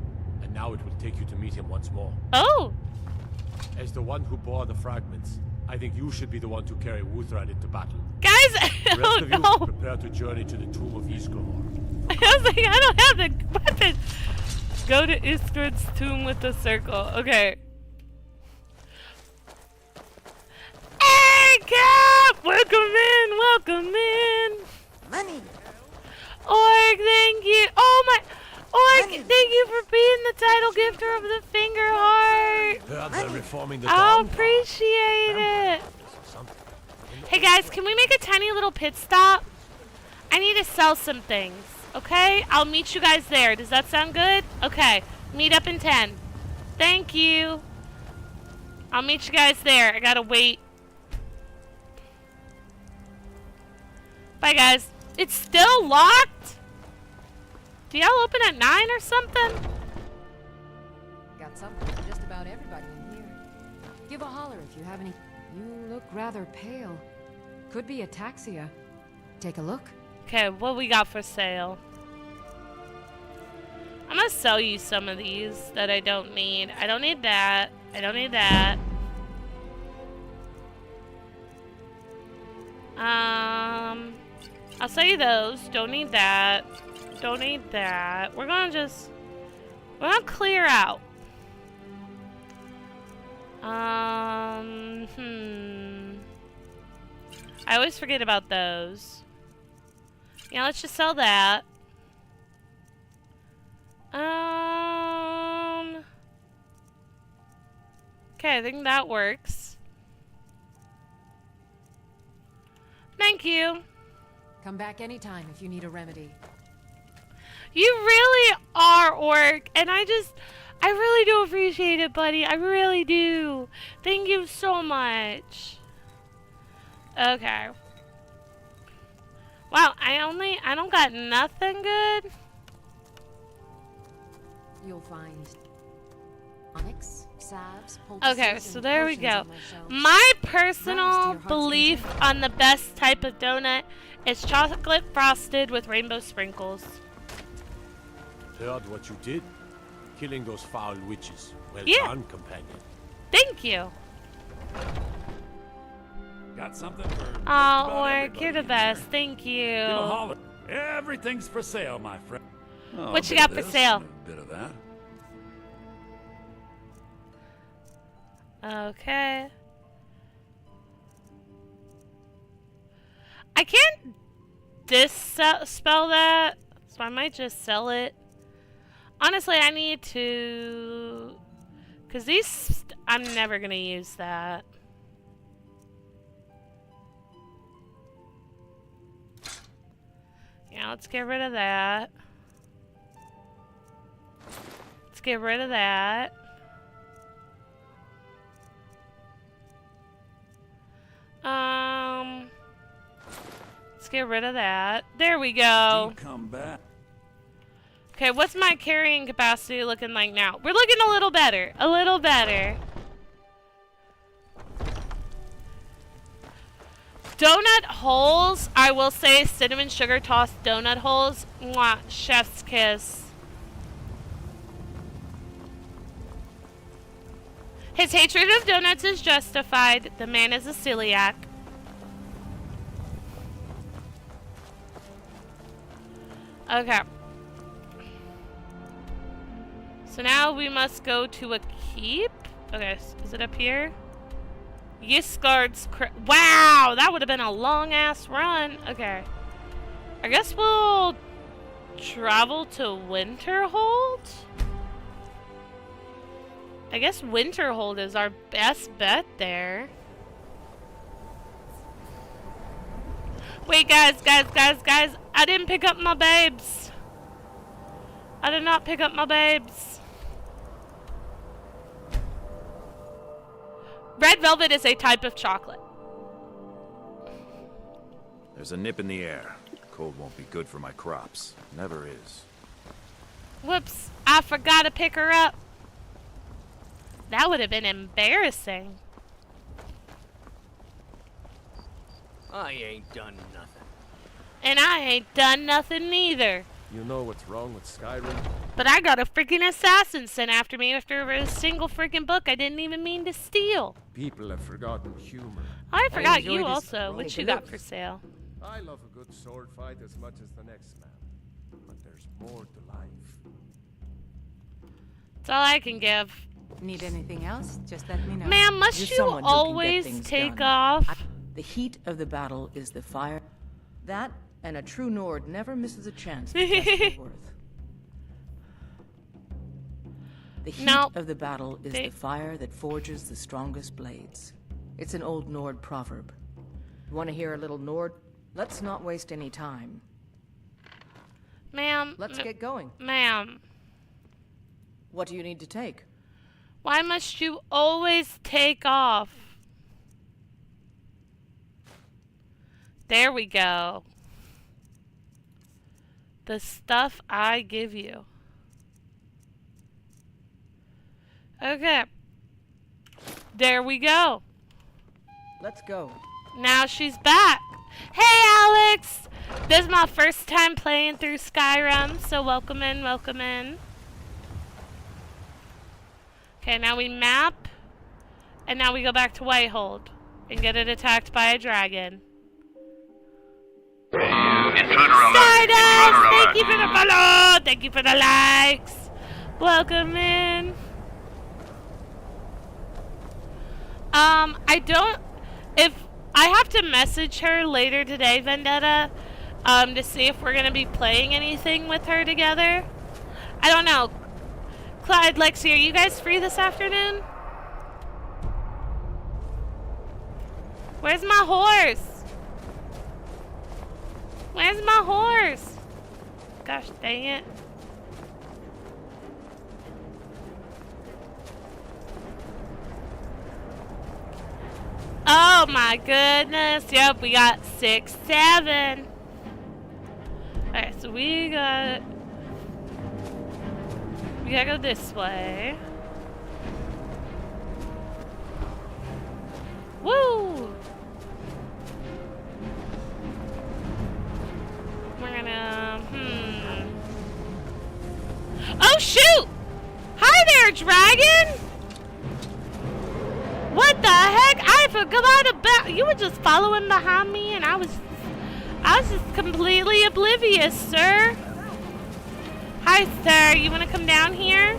and now it will take you to meet him once more. Oh! As the one who bore the fragments, I think you should be the one to carry Wuthrad into battle. Guys, The rest of you no! should prepare to journey to the tomb of Ysgramor. I was like, I don't have the weapon. Go to Iskrad's tomb with the circle. Okay. Hey, Cap! Welcome in, welcome in. Money. Org, thank you. Oh my. Org, Money. thank you for being the title gifter of the finger heart. Heard they're reforming the I Dawn appreciate it. Guard. Something. Hey guys, can we make a tiny little pit stop? I need to sell some things. Okay? I'll meet you guys there. Does that sound good? Okay. Meet up in 10. Thank you. I'll meet you guys there. I gotta wait. Bye, guys. It's still locked? Do y'all open at 9 or something? Got something for just about everybody in here. Give a holler if you have any. You look rather pale. Could be ataxia. Take a look. Okay, what we got for sale? I'm gonna sell you some of these that I don't need. I don't need that. I don't need that. I'll sell you those. Don't need that. Don't need that. We're gonna clear out. I always forget about those. Yeah, let's just sell that. Okay, I think that works. Thank you. Come back anytime if you need a remedy. You really are, Orc, and I really do appreciate it, buddy. I really do. Thank you so much. Okay. Wow, I don't got nothing good. You'll find onyx, salves, Okay, poultices, so and there we potions go. on my shelves. My Browse to personal your heart's belief content. on the best type of donut is chocolate frosted with rainbow sprinkles. Heard what you did? Killing those foul witches. Well Yeah. done, companion. Thank you. Got something for just Oh, about Orc, everybody you're the in best. here. Thank Give a you. holler. Everything's for sale, my friend. Oh, What a you bit got of for this sale? and A bit of that. Okay. I can't spell that, so I might just sell it. Honestly, I need to... Because these... I'm never going to use that. Yeah, let's get rid of that. Let's get rid of that. Let's get rid of that. There we go. You come back. Okay, what's my carrying capacity looking like now? We're looking a little better. A little better. Donut holes. I will say cinnamon sugar tossed donut holes. Mwah, chef's kiss. His hatred of donuts is justified. The man is a celiac. Okay. So now we must go to a keep. Okay, is it up here? Ysgard's wow, that would have been a long ass run. Okay. I guess we'll travel to Winterhold? I guess Winterhold is our best bet there. Wait, guys. I didn't pick up my babes. I did not pick up my babes. Red velvet is a type of chocolate. There's a nip in the air. Cold won't be good for my crops. Never is. Whoops, I forgot to pick her up. That would have been embarrassing. I ain't done nothing. And I ain't done nothing neither. You know what's wrong with Skyrim? But I got a freaking assassin sent after me after a single freaking book I didn't even mean to steal. People have forgotten humor. I forgot enjoy you this also. What you got for sale? I love a good sword fight as much as the next man. But there's more to life. That's all I can give. Need anything else? Just let me know. Ma'am, must You're you someone who can get always things take done. off? The heat of the battle is the fire. That and a true Nord never misses a chance to test their worth. The heat Nope. of the battle is the fire that forges the strongest blades. It's an old Nord proverb. You want to hear a little Nord? Let's not waste any time. Ma'am. Let's get going. Ma'am. What do you need to take? Why must you always take off? There we go. The stuff I give you. Okay. There we go. Let's go. Now she's back. Hey, Alex! This is my first time playing through Skyrim, so welcome in, welcome in. Okay, now we map, and now we go back to Whitehold and get it attacked by a dragon. Stardust! Thank you for the follow! Thank you for the likes! Welcome in. If I have to message her later today, Vendetta, to see if we're gonna be playing anything with her together. I don't know. Clyde, Lexi, are you guys free this afternoon? Where's my horse? Where's my horse? Gosh dang it. Oh my goodness. Yep, we got 6, 7. Alright, so we gotta go this way. Woo! We're gonna, Oh shoot! Hi there, dragon! What the heck? I forgot about you. Were just following behind me, and I was just completely oblivious, sir. Hi, sir. You want to come down here?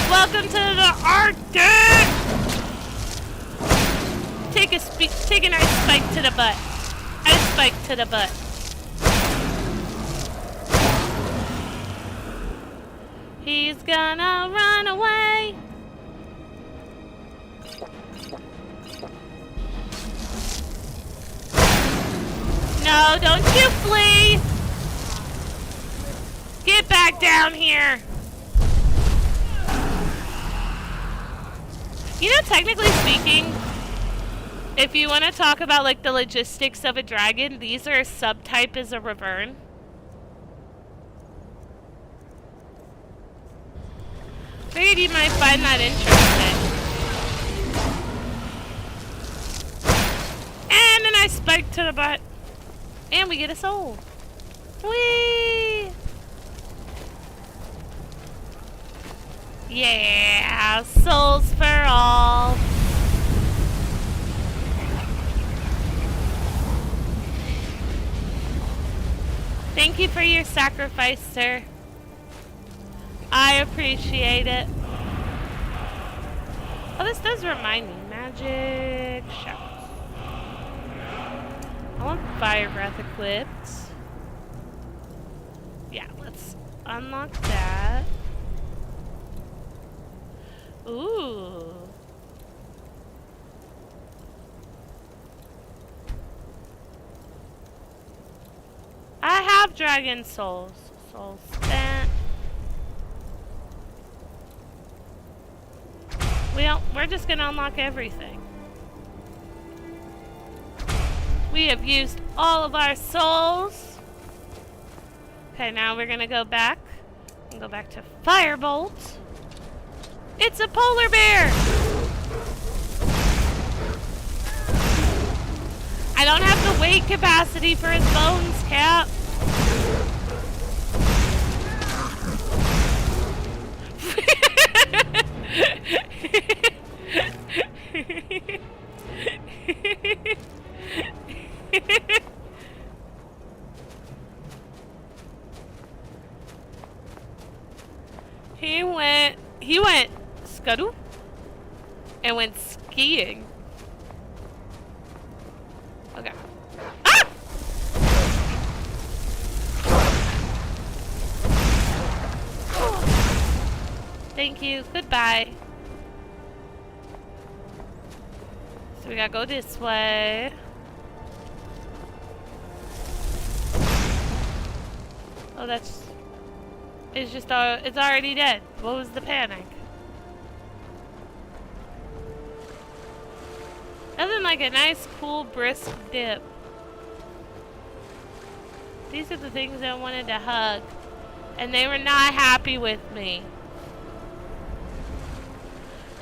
Welcome to the Arctic. Take a nice spike to the butt. Ice spike to the butt. He's gonna run away. No, don't you flee. Get back down here. You know, technically speaking, if you want to talk about like the logistics of a dragon, these are a subtype as a Ravern. Figured you might find that interesting. And a nice spike to the butt. And we get a soul. Whee! Yeah, souls for all. Thank you for your sacrifice, sir. I appreciate it. Oh, this does remind me. Magic shots. I want fire breath equipped. Yeah, let's unlock that. Ooh. I have dragon souls. Soul spent. Well, we're just gonna unlock everything. We have used all of our souls. Okay, now we're gonna go back and go back to Firebolt. It's a polar bear! I don't have the weight capacity for his bones, Cap. He went scuttle and went skiing. Okay. Ah! Thank you. Goodbye. So we gotta go this way. Oh, that's... It's just, it's already dead. What was the panic? Nothing like a nice, cool, brisk dip. These are the things I wanted to hug. And they were not happy with me.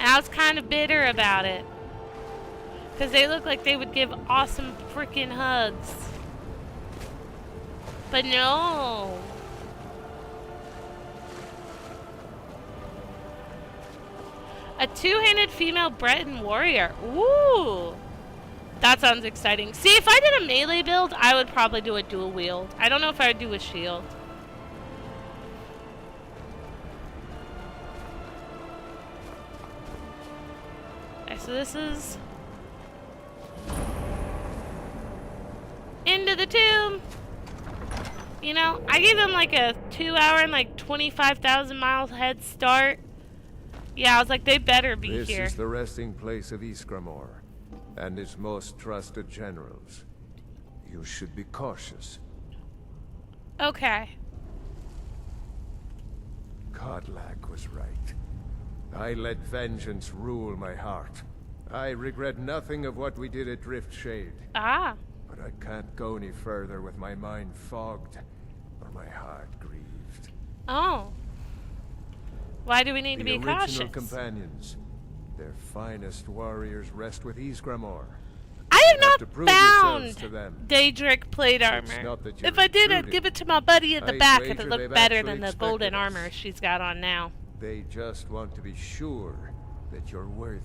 And I was kind of bitter about it. Because they look like they would give awesome freaking hugs. But no. A two-handed female Breton warrior. Ooh. That sounds exciting. See, if I did a melee build, I would probably do a dual wield. I don't know if I would do a shield. Okay, so this is... into the tomb. You know, I gave them like a 2 hour and like 25,000 miles head start. Yeah, I was like, they better be here. This is the resting place of Ysgramor and his most trusted generals. You should be cautious. Okay. Kodlak was right. I let vengeance rule my heart. I regret nothing of what we did at Driftshade. Ah. But I can't go any further with my mind fogged or my heart grieved. Oh. Why do we need to be The original cautious? companions, their finest warriors, rest with Ysgramor. I have You have to not prove yourselves found to them. Daedric plate It's armor. not that you're If I did, I'd intruding. give it to my buddy in the I'd back if wager it looked they've better actually than the expected golden us. armor she's got on now. They just want to be sure that you're worthy.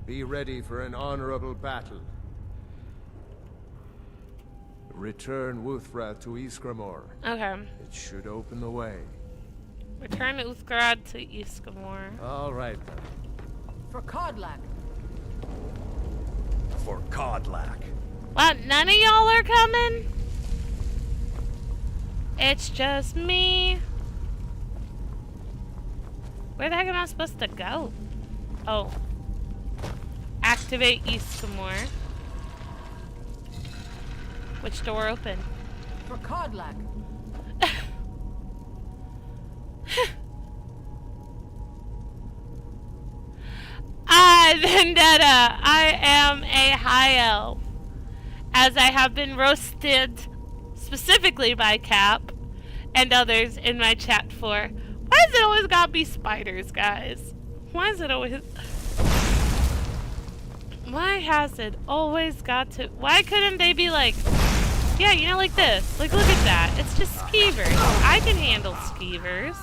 Be ready for an honorable battle. Return Wuthra to Ysgramor. Okay. It should open the way. Return Uthgarad to Ysgramor. All right then. For Kodlak. For Kodlak. What? None of y'all are coming? It's just me. Where the heck am I supposed to go? Oh. Activate Ysgramor. Which door open? For Kodlak. Vendetta, I am a high elf. As I have been roasted specifically by Cap and others in my chat for. Why has it always got to be spiders, guys? Why is it always... Why has it always got to... Why couldn't they be like... Yeah, you know, like this. Like, look at that. It's just skeevers. I can handle skeevers.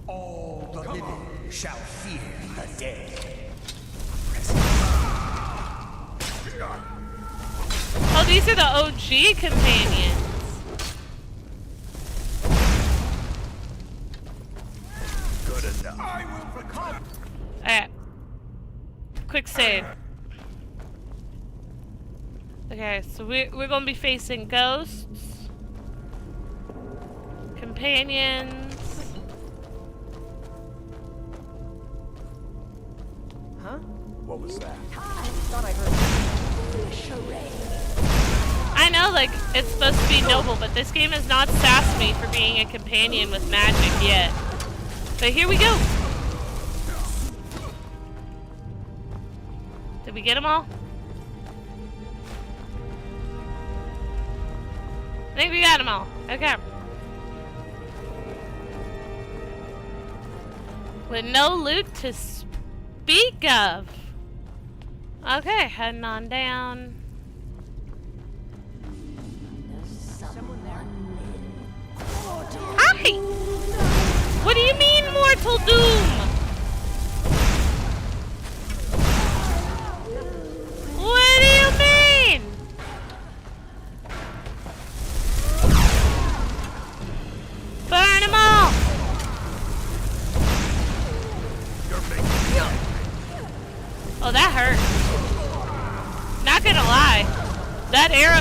All the living shall fear the dead. Oh, these are the OG companions. Good enough. Alright. Quick save. Okay, so we're gonna be facing ghosts. Companions. Huh? What was that? Thought I heard. I know, like, it's supposed to be noble, but this game has not sassed me for being a companion with magic yet. But here we go. Did we get them all? I think we got them all. Okay. With no loot to speak of. Okay, heading on down. Hi! What do you mean, mortal doom? What do you mean? Burn them all! Oh, that hurt. Not gonna lie. That arrow,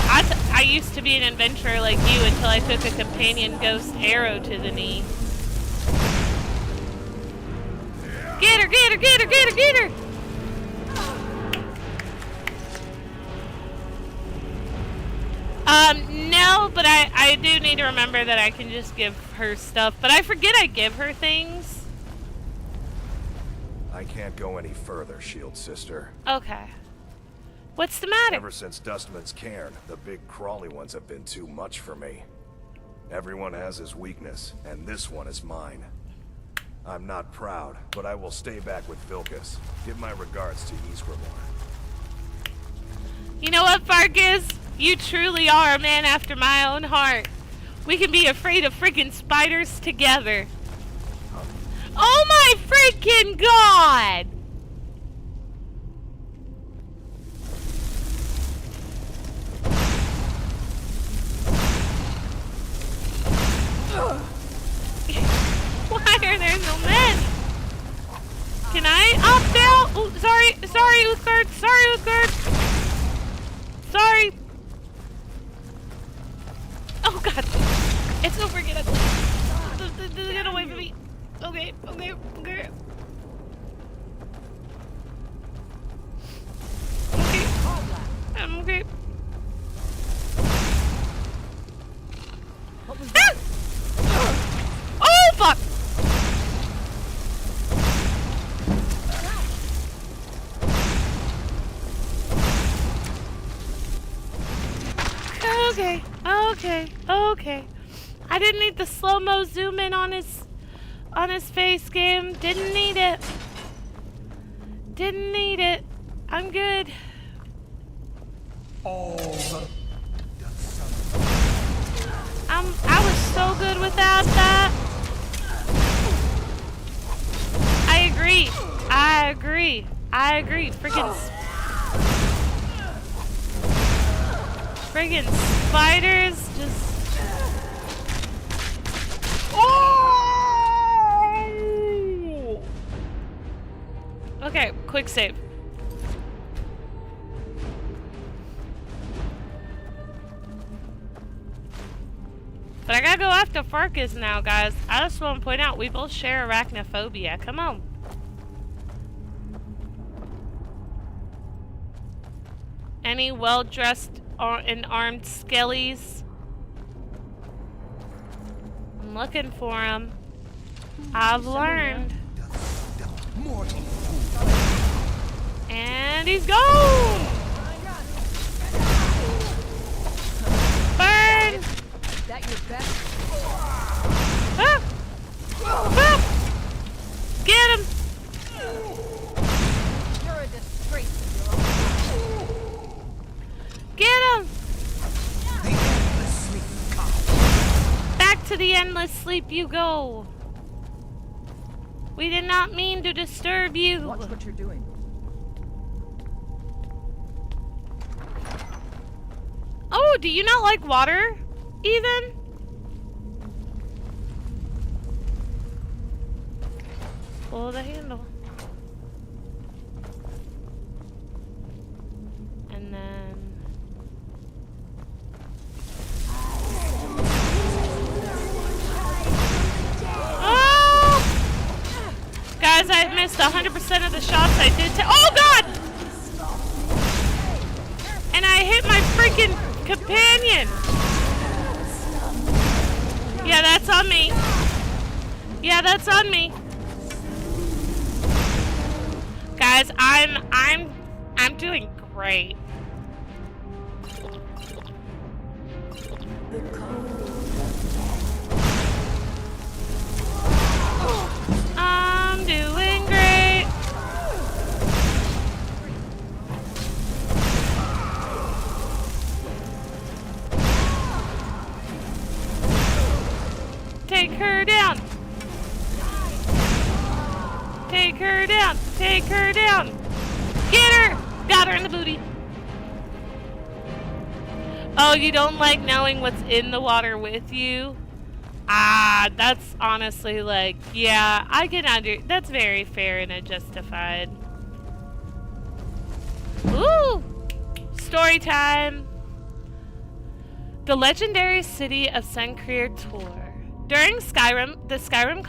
I used to be an adventurer like you until I took a companion ghost arrow to the knee. Get her, get her, get her, get her, get her! No, but I do need to remember that I can just give her stuff. But I forget I give her things. I can't go any further, Shield Sister. Okay. What's the matter? Ever since Dustman's cairn, the big crawly ones have been too much for me. Everyone has his weakness, and this one is mine. I'm not proud, but I will stay back with Vilkas. Give my regards to Ysgramor. You know what, Farkas? You truly are a man after my own heart. We can be afraid of freaking spiders together. Oh my freaking god! Why are there no men? Can I opt out? Oh, sorry, Uthgard, sorry, Uthgard. Sorry. Oh god. It's so freaking ugly. Get away from me. Okay. Okay. I'm okay. What was that? Oh fuck! Okay. I didn't need the slow-mo zoom in on his face, game. Didn't need it. I'm good. I was so good without that. I agree. Friggin' spiders just... Oh! Okay, quick save. But I gotta go after Farkas now, guys. I just want to point out we both share arachnophobia. Come on. Any well-dressed and armed skellies? I'm looking for them. I've learned. And he's gone! Burn! Is that your best? Ah! Ah! Get him! You're a disgrace to your own. Get him! Back to the endless sleep you go. We did not mean to disturb you. Watch what you're doing. Oh, do you not like water, Ethan? Pull the handle. And then... Oh! Guys, I missed 100% of the shots I did to... Oh, God! And I hit my freaking companion. Yeah, that's on me. Guys, I'm doing great. I'm doing great. down! Take her down! Take her down! Get her! Got her in the booty. Oh, you don't like knowing what's in the water with you? Ah, that's honestly like, yeah, I can that's very fair and justified. Ooh! Story time! The legendary city of Skyrim Tor. During the Skyrim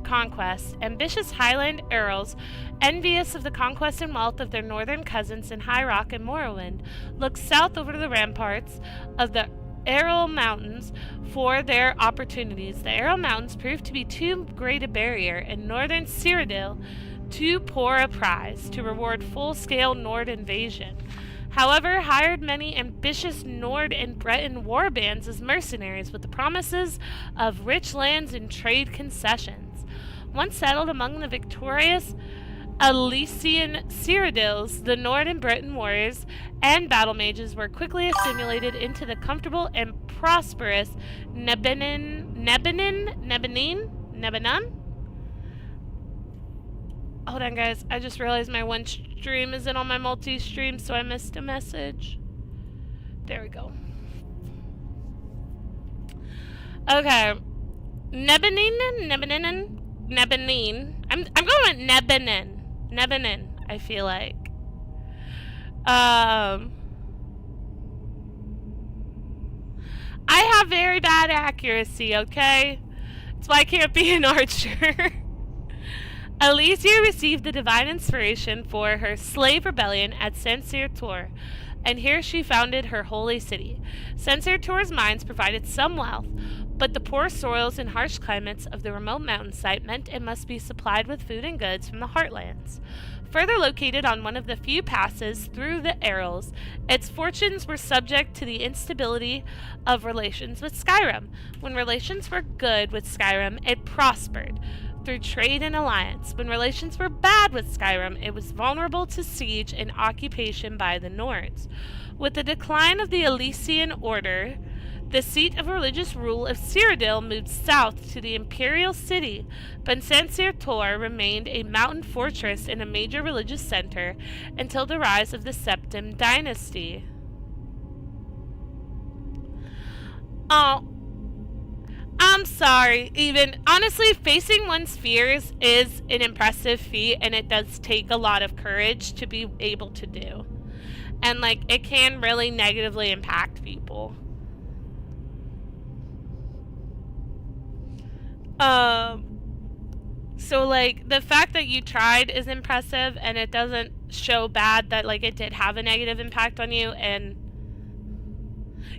conquest, ambitious Highland Earls, envious of the conquest and wealth of their northern cousins in High Rock and Morrowind, looked south over the ramparts of the Aral Mountains for their opportunities. The Aral Mountains proved to be too great a barrier, and northern Cyrodiil too poor a prize to reward full-scale Nord invasion. However, hired many ambitious Nord and Breton warbands as mercenaries with the promises of rich lands and trade concessions. Once settled among the victorious Elysian Cyrodiils, the Nord and Breton warriors and battle mages were quickly assimilated into the comfortable and prosperous Nebenan? Hold on, guys. I just realized my one stream isn't on my multi-stream, so I missed a message. There we go. Okay. Nebenin. I'm going with Nebenin, I feel like. I have very bad accuracy, okay? That's why I can't be an archer. Elysia received the divine inspiration for her slave rebellion at Sensir Tor, and here she founded her holy city. Sensir Tor's mines provided some wealth, but the poor soils and harsh climates of the remote mountainside meant it must be supplied with food and goods from the heartlands. Further located on one of the few passes through the Arals, its fortunes were subject to the instability of relations with Skyrim. When relations were good with Skyrim, it prospered through trade and alliance. When relations were bad with Skyrim, it was vulnerable to siege and occupation by the Nords. With the decline of the Elysian Order, the seat of religious rule of Cyrodiil moved south to the imperial city, but Sensir Tor remained a mountain fortress and a major religious center until the rise of the Septim dynasty. Oh, I'm sorry. Even honestly, facing one's fears is an impressive feat, and it does take a lot of courage to be able to do. And like, it can really negatively impact people. So like, the fact that you tried is impressive, and it doesn't show bad that like it did have a negative impact on you. And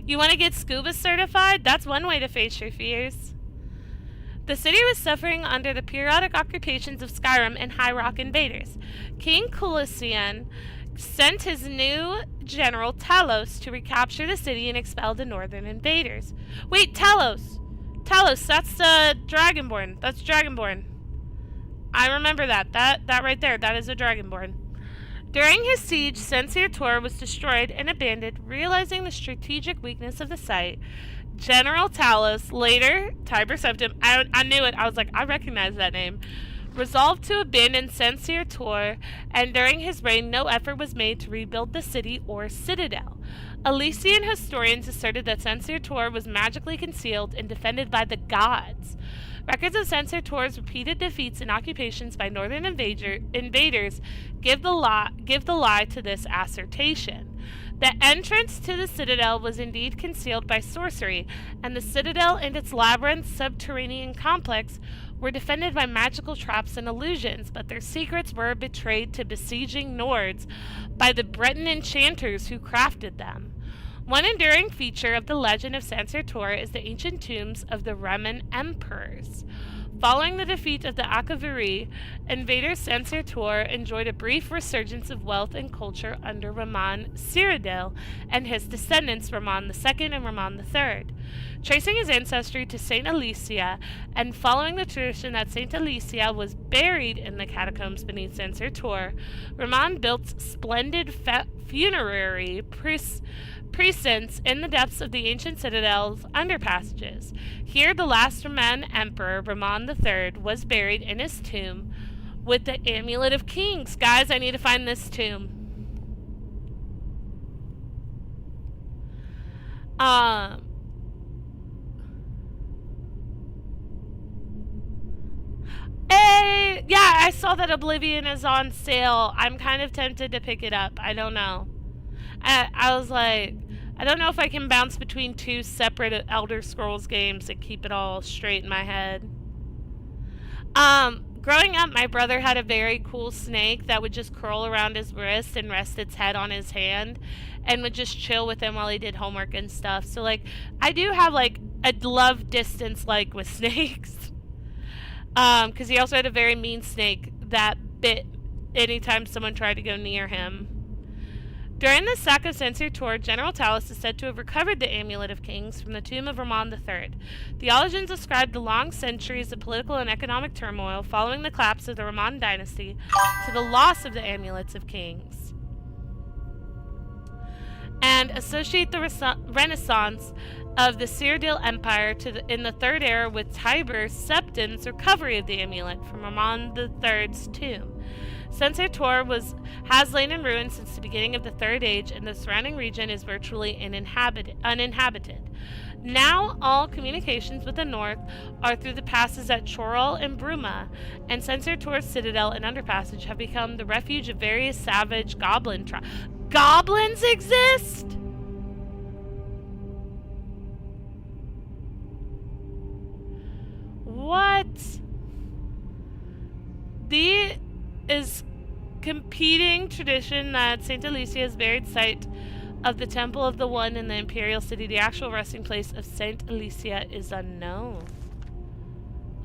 you want to get scuba certified? That's one way to face your fears. The city was suffering under the periodic occupations of Skyrim and High Rock invaders. King Kulisian sent his new general Talos to recapture the city and expel the northern invaders. Wait, Talos, that's Dragonborn. That's Dragonborn. I remember that. That right there, that is a Dragonborn. During his siege, Sensir Tor was destroyed and abandoned. Realizing the strategic weakness of the site, General Talos, later Tiber Septim, I knew it, I was like, I recognize that name, resolved to abandon Sensir Tor, and during his reign, no effort was made to rebuild the city or citadel. Elysian historians asserted that Sensir Tor was magically concealed and defended by the gods. Records of Sensir Tor's repeated defeats and occupations by northern invaders give the lie to this assertion. The entrance to the citadel was indeed concealed by sorcery, and the citadel and its labyrinth subterranean complex were defended by magical traps and illusions, but their secrets were betrayed to besieging Nords by the Breton enchanters who crafted them. One enduring feature of the legend of Sensir Tor is the ancient tombs of the Reman emperors. Following the defeat of the Akaviri, invader Sensir Tor enjoyed a brief resurgence of wealth and culture under Raman Cyrodiil and his descendants Raman II and Raman III. Tracing his ancestry to Saint Elysia, and following the tradition that Saint Elysia was buried in the catacombs beneath Sensir Tor, Raman built splendid funerary distance, in the depths of the ancient citadel's underpassages, here the last Roman emperor, Ramon III, was buried in his tomb with the Amulet of Kings. Guys, I need to find this tomb. Hey, yeah, I saw that Oblivion is on sale. I'm kind of tempted to pick it up. I don't know. I was like, I don't know if I can bounce between two separate Elder Scrolls games and keep it all straight in my head. Growing up, my brother had a very cool snake that would just curl around his wrist and rest its head on his hand and would just chill with him while he did homework and stuff. So, like, I do have, like, a love distance, like, with snakes. Because he also had a very mean snake that bit anytime someone tried to go near him. During the sack of Censor Tor, General Talus is said to have recovered the Amulet of Kings from the tomb of Ramon III. Theologians ascribe the long centuries of political and economic turmoil following the collapse of the Ramon dynasty to the loss of the Amulets of Kings, and associate the renaissance of the Cyrodiil Empire in the Third Era with Tiber Septim's recovery of the amulet from Ramon III's tomb. Censor Tor has lain in ruins since the beginning of the Third Age, and the surrounding region is virtually uninhabited. Now all communications with the north are through the passes at Chorol and Bruma, and Censor Tor's citadel and underpassage have become the refuge of various savage goblin tribes. Goblins exist?! What? Is competing tradition that St. Alicia's buried site of the Temple of the One in the Imperial City. The actual resting place of St. Alicia is unknown.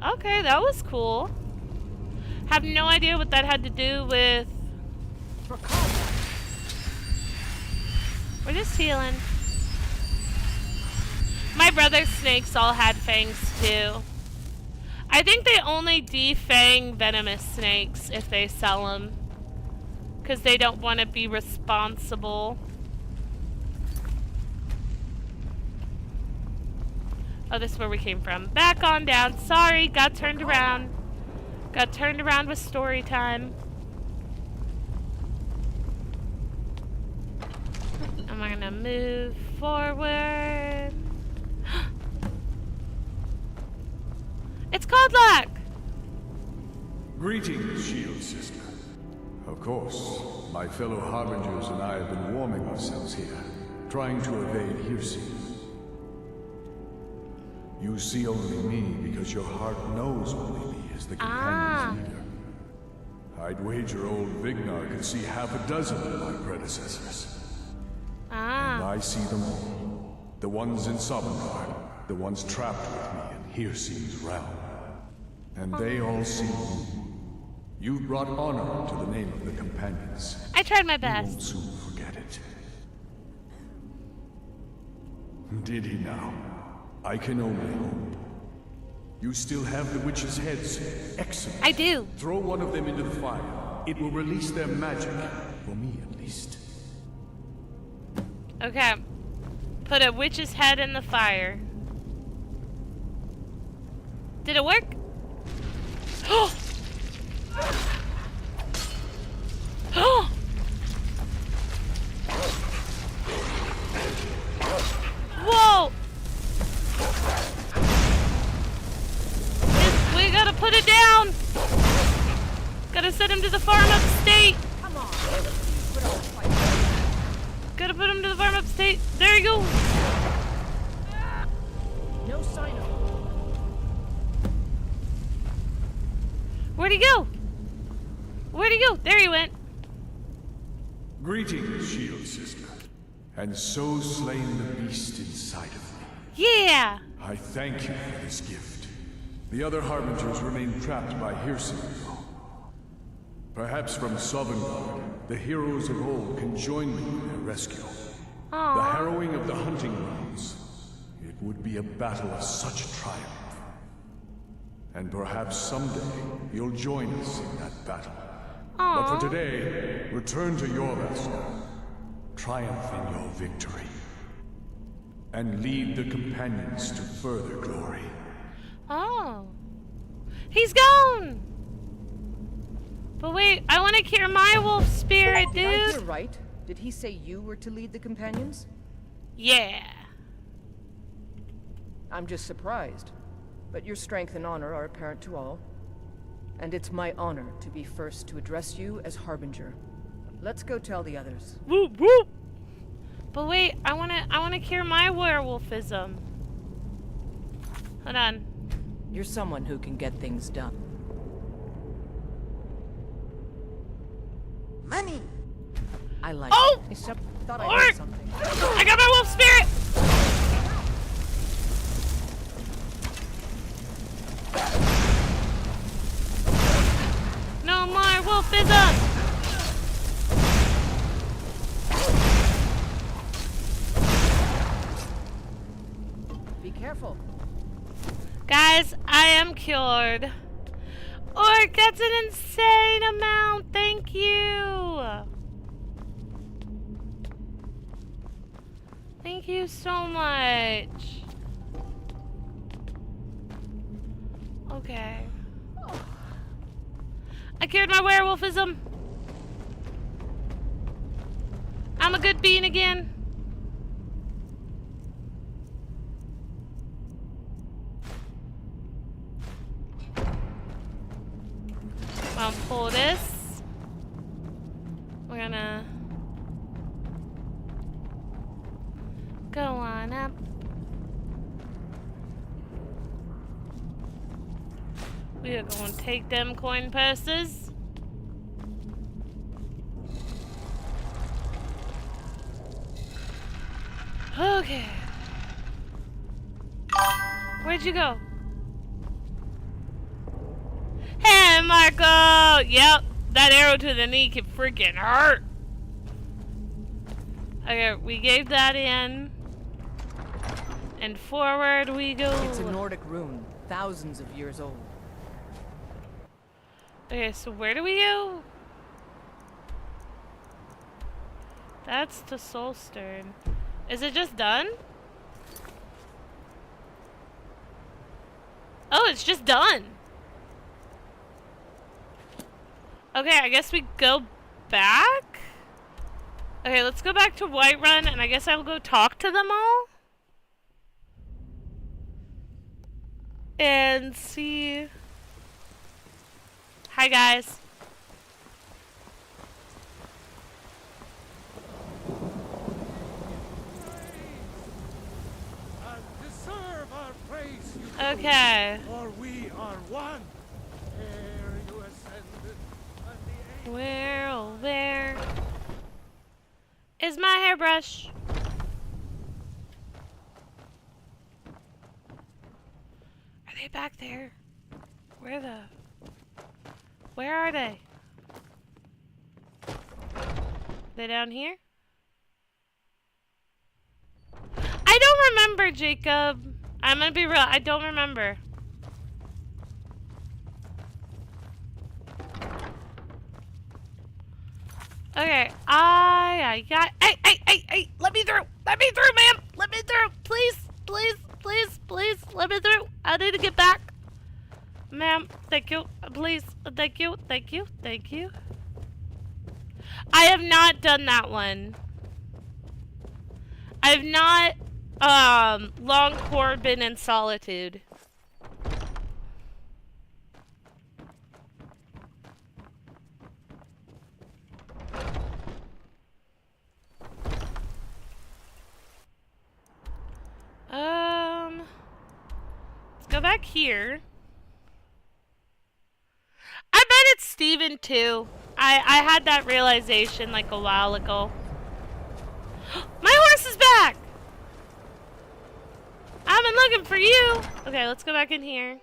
Okay, that was cool. Have no idea what that had to do with... We're just healing. My brother's snakes all had fangs too. I think they only defang venomous snakes if they sell them, because they don't want to be responsible. Oh, this is where we came from. Back on down. Sorry, got turned around. Got turned around with story time. And we're gonna move forward. It's called luck! Greetings, Shield Sister. Of course, my fellow Harbingers and I have been warming ourselves here, trying to evade hearsay. You see only me because your heart knows only me as the companion's leader. I'd wager old Vignar could see half a dozen of my predecessors. And I see them all. The ones in Sovngarde, the ones trapped with me in Hearsay's realm. And they all see you. You've brought honor to the name of the companions. I tried my You best. won't soon forget it. Did he now? I can only hope. You still have the witches' heads. Excellent. I do. Throw one of them into the fire. It will release their magic. For me, at least. Okay. Put a witch's head in the fire. Did it work? Oh! Oh! Whoa! We gotta put it down! Gotta send him to the farm upstate! Come on. Gotta put him to the farm upstate. There you go! No sign of him. Where'd he go? Where'd he go? There he went. Greetings, Shield Sister. And so slain the beast inside of me. Yeah! I thank you for this gift. The other Harbingers remain trapped by hearsay. Perhaps from Sovngarde, the heroes of old can join me in their rescue. Aww. The harrowing of the hunting grounds. It would be a battle of such triumph. And perhaps someday you'll join us in that battle. Aww. But for today, return to your master. Triumph in your victory. and lead the companions to further glory. Oh. He's gone! But wait, I want to cure my wolf spirit, dude! Did I hear right? Did he say you were to lead the companions? Yeah. I'm just surprised. But your strength and honor are apparent to all. And it's my honor to be first to address you as Harbinger. Let's go tell the others. Whoop whoop! But wait, I wanna cure my werewolfism. Hold on. You're someone who can get things done. Money. I like Oh! it. Except thought I Lord! heard something. I got my wolf spirit! No more wolfism! Be careful. Guys, I am cured. Orc, that's an insane amount. Thank you. Thank you so much. Okay. I cured my werewolfism. I'm a good bean again. I'll pull this. We're gonna go on up. We are gonna take them coin purses. Okay. Where'd you go? Hey, Marco! Yep, that arrow to the knee can freaking hurt. Okay, we gave that in. And forward we go. It's a Nordic rune, thousands of years old. Okay, so where do we go? That's the soul stern. Is it just done? Oh, it's just done. Okay, I guess we go back? Okay, let's go back to Whiterun, and I guess I'll go talk to them all? And see... Hi, guys. Deserve our praise, you Okay. for we are one. Ere you ascended, and the Where, oh, where is my hairbrush? Are they back there? Where are they? They down here? I don't remember, Jacob. I'm gonna be real, I don't remember. Okay, I got. Hey, let me through, ma'am, let me through, please, let me through. I need to get back, ma'am. Thank you, please, thank you. I have not done that one. I have not, long been in solitude. Let's go back here. I bet it's Steven too. I had that realization like a while ago. My horse is back! I've been looking for you. Okay, let's go back in here.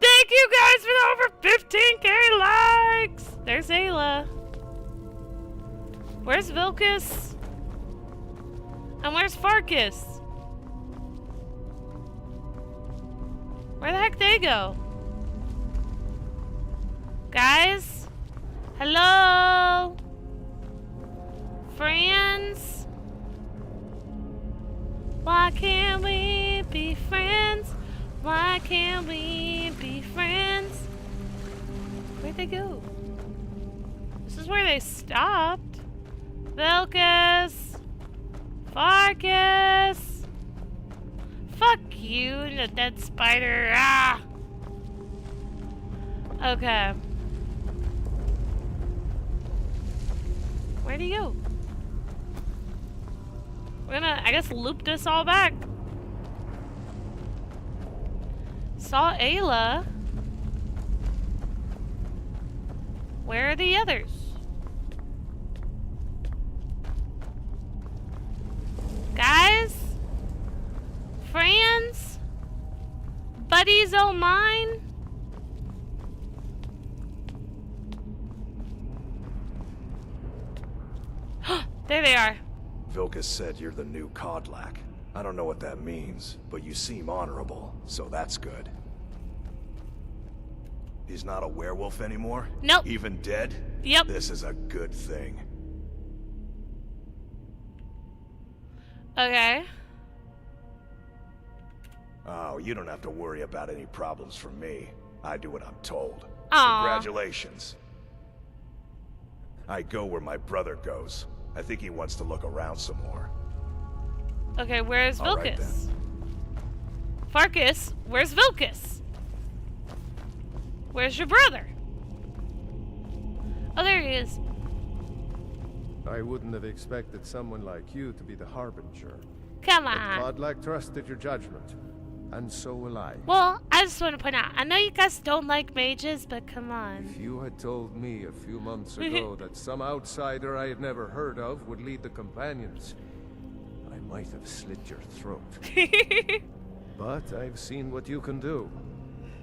Thank you guys for the over 15k likes! There's Ayla. Where's Vilcus? And where's Farkas? Where the heck they go? Guys? Hello? Friends? Why can't we be friends? Why can't we be friends? Where'd they go? This is where they stopped. Vilcus! Farkas! Fuck you and the dead spider. Ah! Okay. Where'd he go? We're gonna, I guess, loop this all back. Saw Ayla. Where are the others? Guys? Friends? Buddies o' mine? There they are. Vilcus said you're the new Kodlak. I don't know what that means, but you seem honorable, so that's good. He's not a werewolf anymore? Nope. Even dead? Yep. This is a good thing. Okay. Oh, you don't have to worry about any problems from me. I do what I'm told. Aww. Congratulations. I go where my brother goes. I think he wants to look around some more. Okay, where's All right, Vilcus? Farkas, where's Vilcus? Where's your brother? Oh, there he is. I wouldn't have expected someone like you to be the Harbinger. Come But on. Kodlak trusted your judgment, and so will I. Well, I just want to point out, I know you guys don't like mages, but come on. If you had told me a few months ago that some outsider I had never heard of would lead the companions, I might have slit your throat. But I've seen what you can do,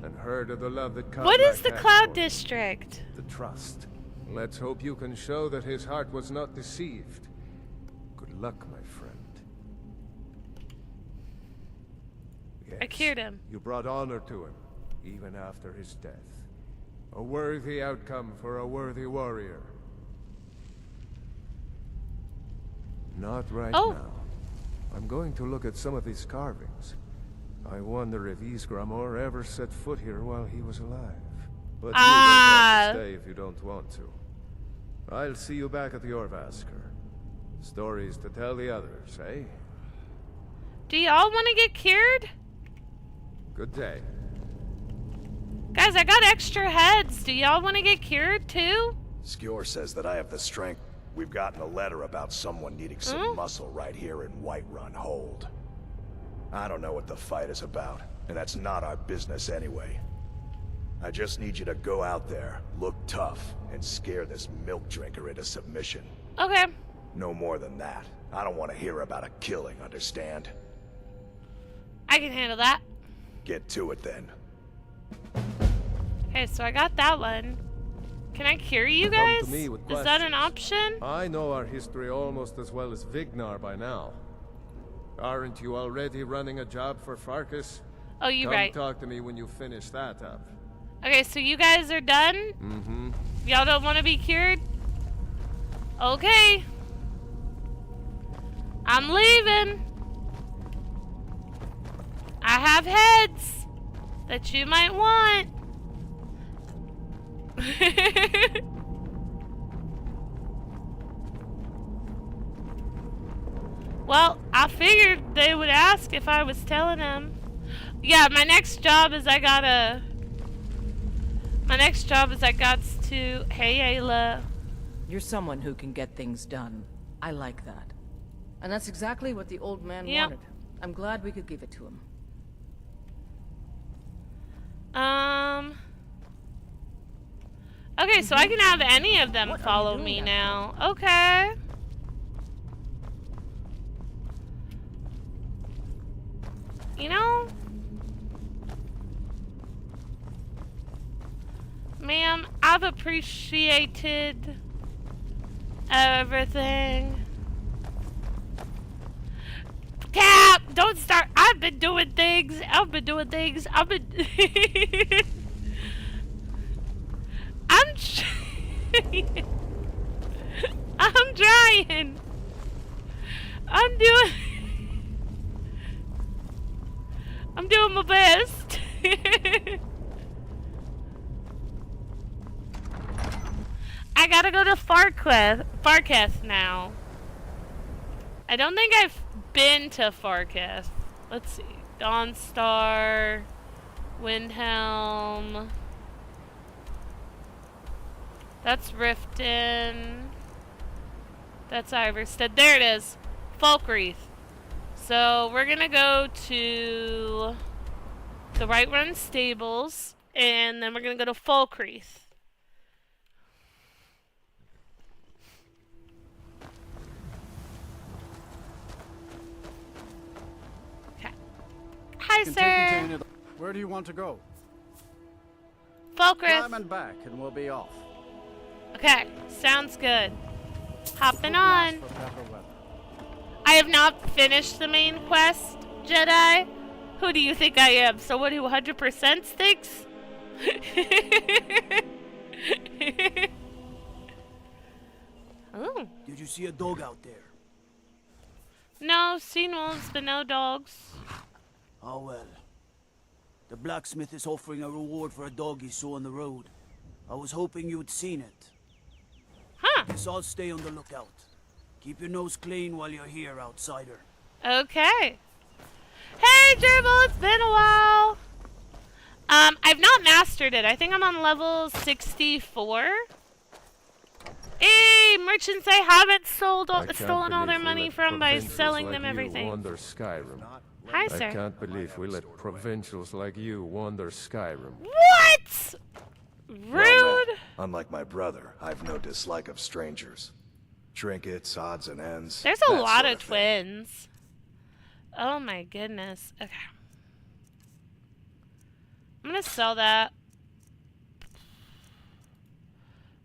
and heard of the love that Kodlak What is the had Cloud for District? the trust. Let's hope you can show that his heart was not deceived. Good luck, my friend. Yes, I cured him. You brought honor to him, even after his death. A worthy outcome for a worthy warrior. Not right now. I'm going to look at some of his carvings. I wonder if Ysgramor ever set foot here while he was alive. But you don't have to stay if you don't want to. I'll see you back at the Orvasker. Stories to tell the others, eh? Do y'all want to get cured? Good day. Guys, I got extra heads. Do y'all want to get cured too? Skjor says that I have the strength. We've gotten a letter about someone needing some muscle right here in Whiterun Hold. I don't know what the fight is about, and that's not our business anyway. I just need you to go out there, look tough, and scare this milk drinker into submission. Okay. No more than that. I don't want to hear about a killing, understand? I can handle that. Get to it then. Okay, so I got that one. Can I cure you guys? Come to me with Is that an questions. option? I know our history almost as well as Vignar by now. Aren't you already running a job for Farkas? Oh, you Come right. talk to me when you finish that up. Okay, so you guys are done? Mm-hmm. Y'all don't want to be cured? Okay. I'm leaving. I have heads that you might want. Well, I figured they would ask if I was telling them. Yeah, my next job is I got to... Hey, Ayla. You're someone who can get things done. I like that. And that's exactly what the old man wanted. I'm glad we could give it to him. Okay, so I can have any of them follow me now. Okay. You know? Ma'am, I've appreciated everything. Cap! Don't start! I've been doing things! I'm trying! I'm trying! I'm doing... I gotta go to Farketh now. I don't think I've been to Farketh. Let's see. Dawnstar, Windhelm. That's Riften. That's Iverstead. There it is. Falkreath. So we're gonna go to the Right Stables, and then we're gonna go to Falkreath. Okay. Hi, sir. Where do you want to go? Falkreath. Climb and back, and we'll be off. Okay, sounds good. Hopping on. I have not finished the main quest, Jedi. Who do you think I am? Someone who 100% thinks? Oh. Did you see a dog out there? No, seen wolves, but no dogs. Oh well. The blacksmith is offering a reward for a dog he saw on the road. I was hoping you'd seen it. Huh. Guess I'll stay on the lookout. Keep your nose clean while you're here, outsider. Okay. Hey, Gerbil, it's been a while. I've not mastered it. I think I'm on level 64. Hey, merchants I haven't stolen all their money from by selling them everything. Wander Skyrim. Hi, sir. I can't believe we let provincials like you wander Skyrim. What? Rude. Well, unlike my brother, I've no dislike of strangers. Trinkets, odds and ends. There's a lot of twins. Oh my goodness. Okay. I'm gonna sell that.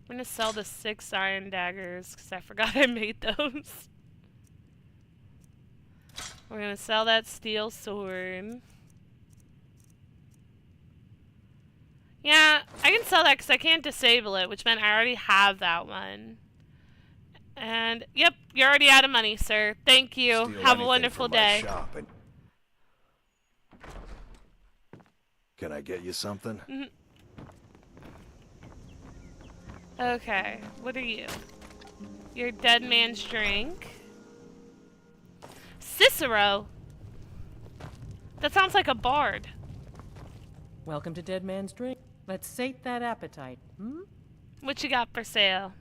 I'm gonna sell the 6 iron daggers because I forgot I made those. We're gonna sell that steel sword. Yeah, I can sell that because I can't disable it, which meant I already have that one. And, yep, you're already out of money, sir. Thank you. Have a wonderful day. Can I get you something? Mm-hmm. Okay, what are you? You're dead man's drink. Cicero! That sounds like a bard. Welcome to Dead Man's Drink. Let's sate that appetite, hmm? What you got for sale?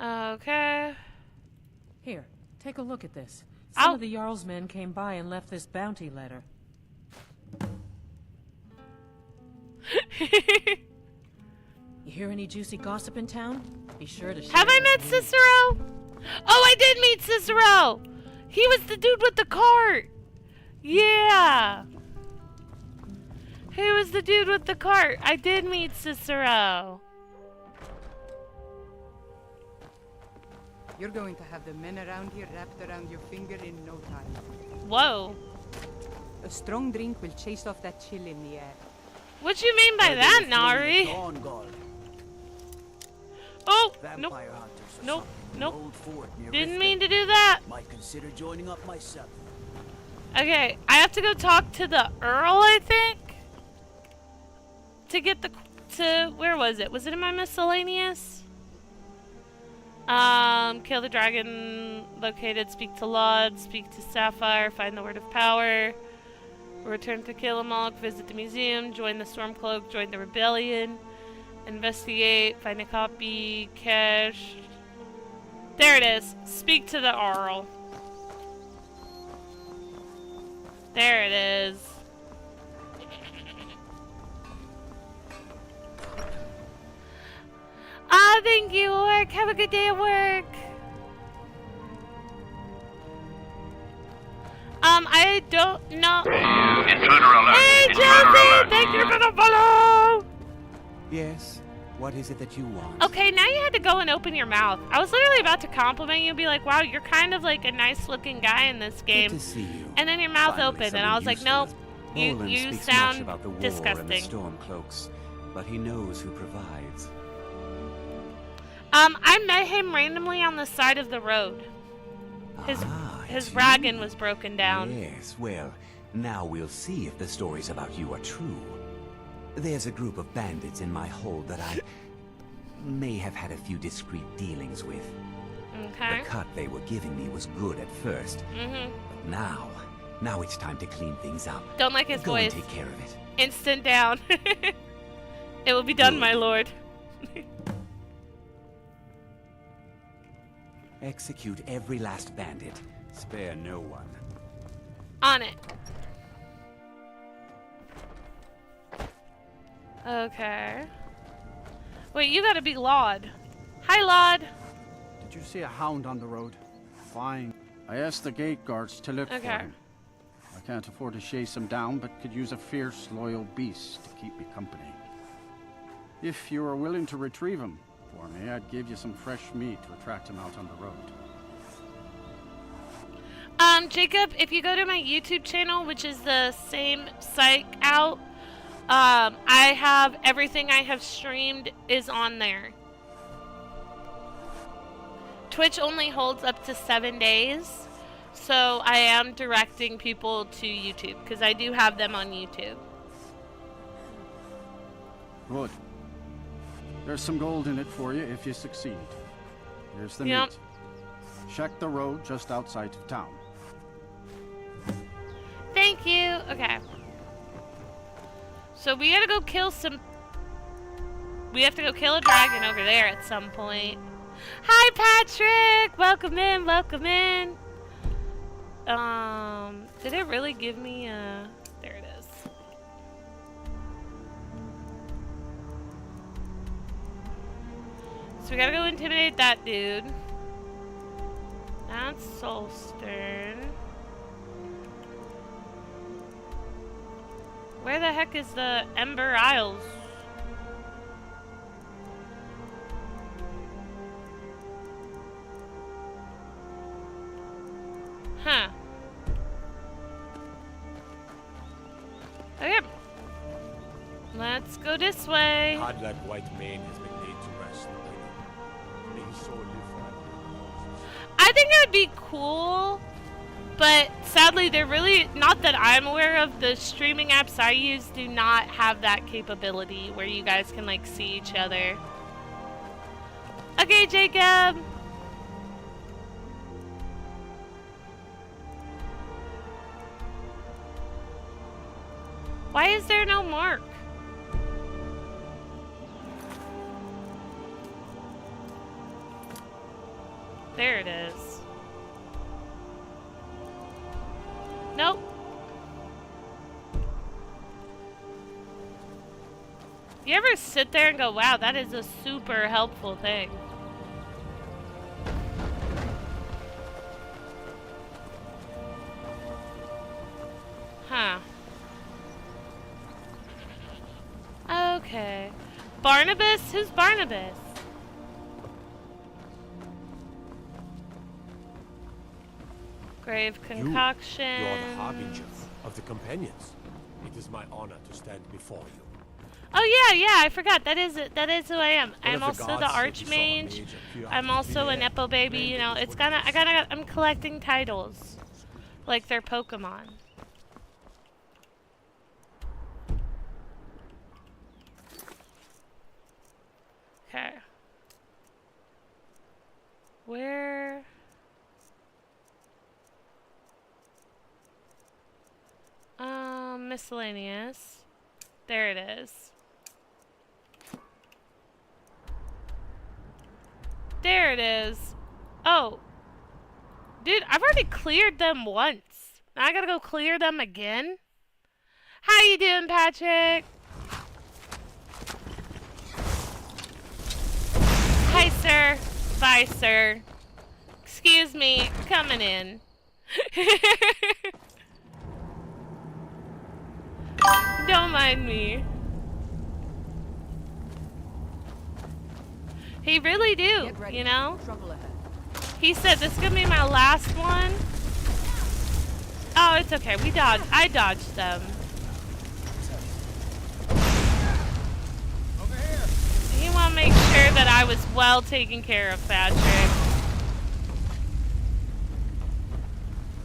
Okay. Here, take a look at this. Some of the Jarl's men came by and left this bounty letter. You hear any juicy gossip in town? Be sure to share. Have I met Cicero? Oh, I did meet Cicero! He was the dude with the cart! Yeah! He was the dude with the cart. I did meet Cicero. You're going to have the men around here wrapped around your finger in no time. Whoa. A strong drink will chase off that chill in the air. What you mean by that, Nari? Oh, nope. Nope, nope. Didn't mean to do that. Might consider joining up myself. Okay, I have to go talk to the Earl, I think. To get where was it? Was it in my miscellaneous? Kill the dragon located, speak to Laud, speak to Sapphire, find the word of power. Return to Killamalk, visit the museum, join the Stormcloak, join the rebellion, investigate, find a copy, cache. There it is. Speak to the Earl. There it is. Ah, thank you, Orc. Have a good day at work. I don't know. Intruder alert. Hey, Josie! Thank you for the follow! Yes? What is it that you want? Okay, now you had to go and open your mouth. I was literally about to compliment you and be like, wow, you're kind of like a nice-looking guy in this game. Good to see you. And then your mouth Finally, opened, and I was like, nope, Roland you speaks sound much about the war disgusting. and the Stormcloaks, but he knows who provides. I met him randomly on the side of the road. His wagon was broken down. Yes, well, now we'll see if the stories about you are true. There's a group of bandits in my hold that may have had a few discreet dealings with. Okay. The cut they were giving me was good at first. But now it's time to clean things up. Don't like his Go voice. and take care of it. Instant down. It will be done, my lord. Execute every last bandit. Spare no one. On it. Okay. Wait, you gotta be Laud. Hi, Laud. Did you see a hound on the road? Fine. I asked the gate guards to look for him. I can't afford to chase him down, but could use a fierce, loyal beast to keep me company. If you are willing to retrieve him for me, I'd give you some fresh meat to attract him out on the road. Jacob, if you go to my YouTube channel, which is the same site out, I have everything I have streamed is on there. Twitch only holds up to 7 days, so I am directing people to YouTube, because I do have them on YouTube. Good. There's some gold in it for you if you succeed. Here's the Yep. meat. Check the road just outside of town. Thank you. Okay. So we gotta go kill some... We have to go kill a dragon over there at some point. Hi, Patrick! Welcome in, welcome in. Did it really give me a... There it is. So we gotta go intimidate that dude. That's Soulstern. Where the heck is the Ember Isles? Huh. Okay. Let's go this way. Hard like white mane has been laid to rest. May his soul live forever. I think it would be cool, but sadly they're really, not that I'm aware of, the streaming apps I use do not have that capability where you guys can like see each other. Okay, Jacob. Why is there no mark? There it is. Nope. You ever sit there and go, wow, that is a super helpful thing? Huh. Okay. Barnabas? Who's Barnabas? Grave concoction. You are the harbinger of the companions. It is my honor to stand before you. Oh yeah, I forgot. That is it. That is who I am. One I'm of the also the gods said he saw a Archmage. mage appear I'm out of also a thin air. Nepo baby. You know, it's kind of. I'm collecting titles, like they're Pokemon. Okay. Where? Miscellaneous. There it is. There it is. Oh. Dude, I've already cleared them once. Now I gotta go clear them again? How you doing, Patrick? Hi, sir. Bye, sir. Excuse me. Coming in. Don't mind me. He really do, you know? He said this is gonna be my last one. Oh, it's okay. I dodged them. You want to make sure that I was well taken care of, Patrick.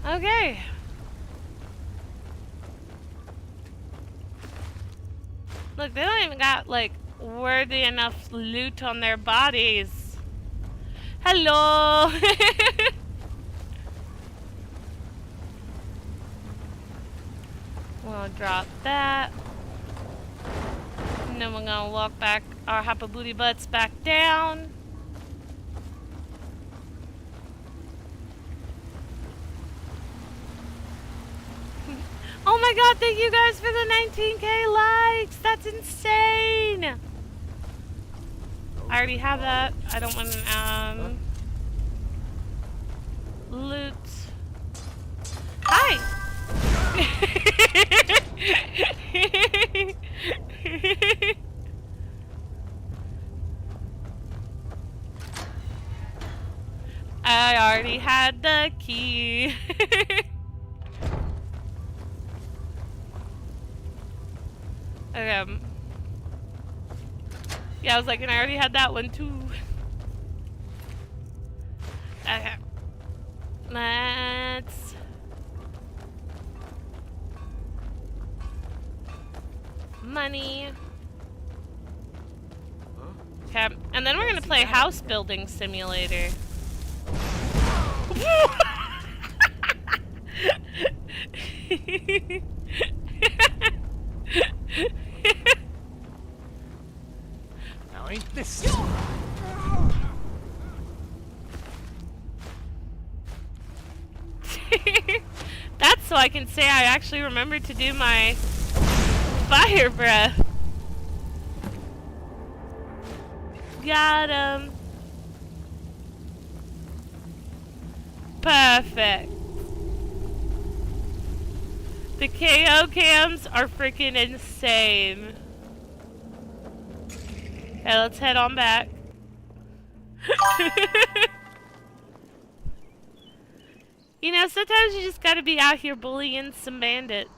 Okay. Look, they don't even got, like, worthy enough loot on their bodies. Hello! We'll drop that. And then we're gonna walk back our hoppa booty butts back down. Oh my god, thank you guys for the 19k likes! That's insane! I already have that. I don't want loot. Hi! I already had the key. Okay. Yeah, I was like, and I already had that one too. Okay. Let's... Money. Okay, and then we're gonna play House Building Simulator. Now ain't this... That's so I can say I actually remembered to do my fire breath. Got him. Perfect. The KO cams are freaking insane. Okay, let's head on back. You know, sometimes you just gotta be out here bullying some bandits.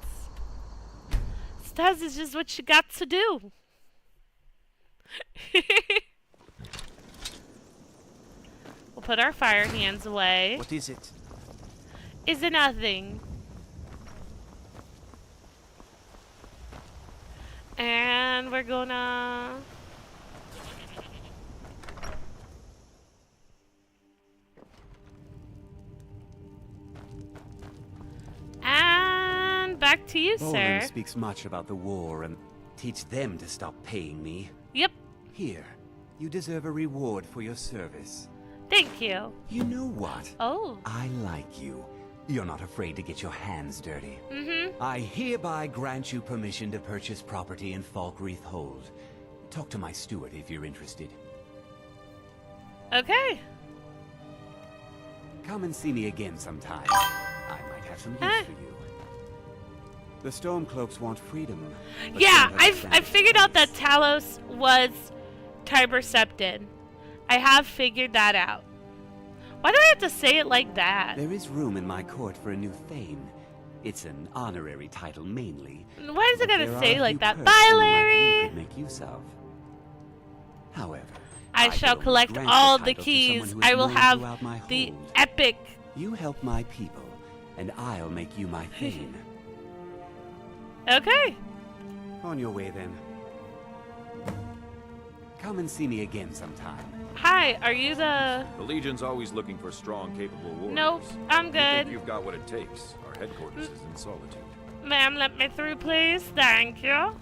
Sometimes it's just what you got to do. We'll put our fire hands away. What is it? Is it nothing? And we're gonna... And back to you, Bolin sir. speaks much about the war and teach them to stop paying me. Yep. Here, you deserve a reward for your service. Thank you. You know what? Oh. I like you. You're not afraid to get your hands dirty. Mm-hmm. I hereby grant you permission to purchase property in Falkreath Hold. Talk to my steward if you're interested. Okay. Come and see me again sometime. I might have some use for you. The Stormcloaks want freedom. but Yeah, don't I've understand figured out that Talos was Tibercepted. I have figured that out. Why do I have to say it like that? There is room in my court for a new Thane. It's an honorary title mainly. Why is it but gonna there say are a like few that? perks Bye, someone like you Larry! could make use of. However, I could shall only collect grant all the the title to someone keys. who is I will known have throughout my the hold. epic. You help my people, and I'll make you my Thane. Okay. On your way then. Come and see me again sometime. Hi, are you the... The Legion's always looking for strong, capable warriors. Nope, I'm We good. think you've got what it takes. Our headquarters is in Solitude. Ma'am, let me through, please. Thank you.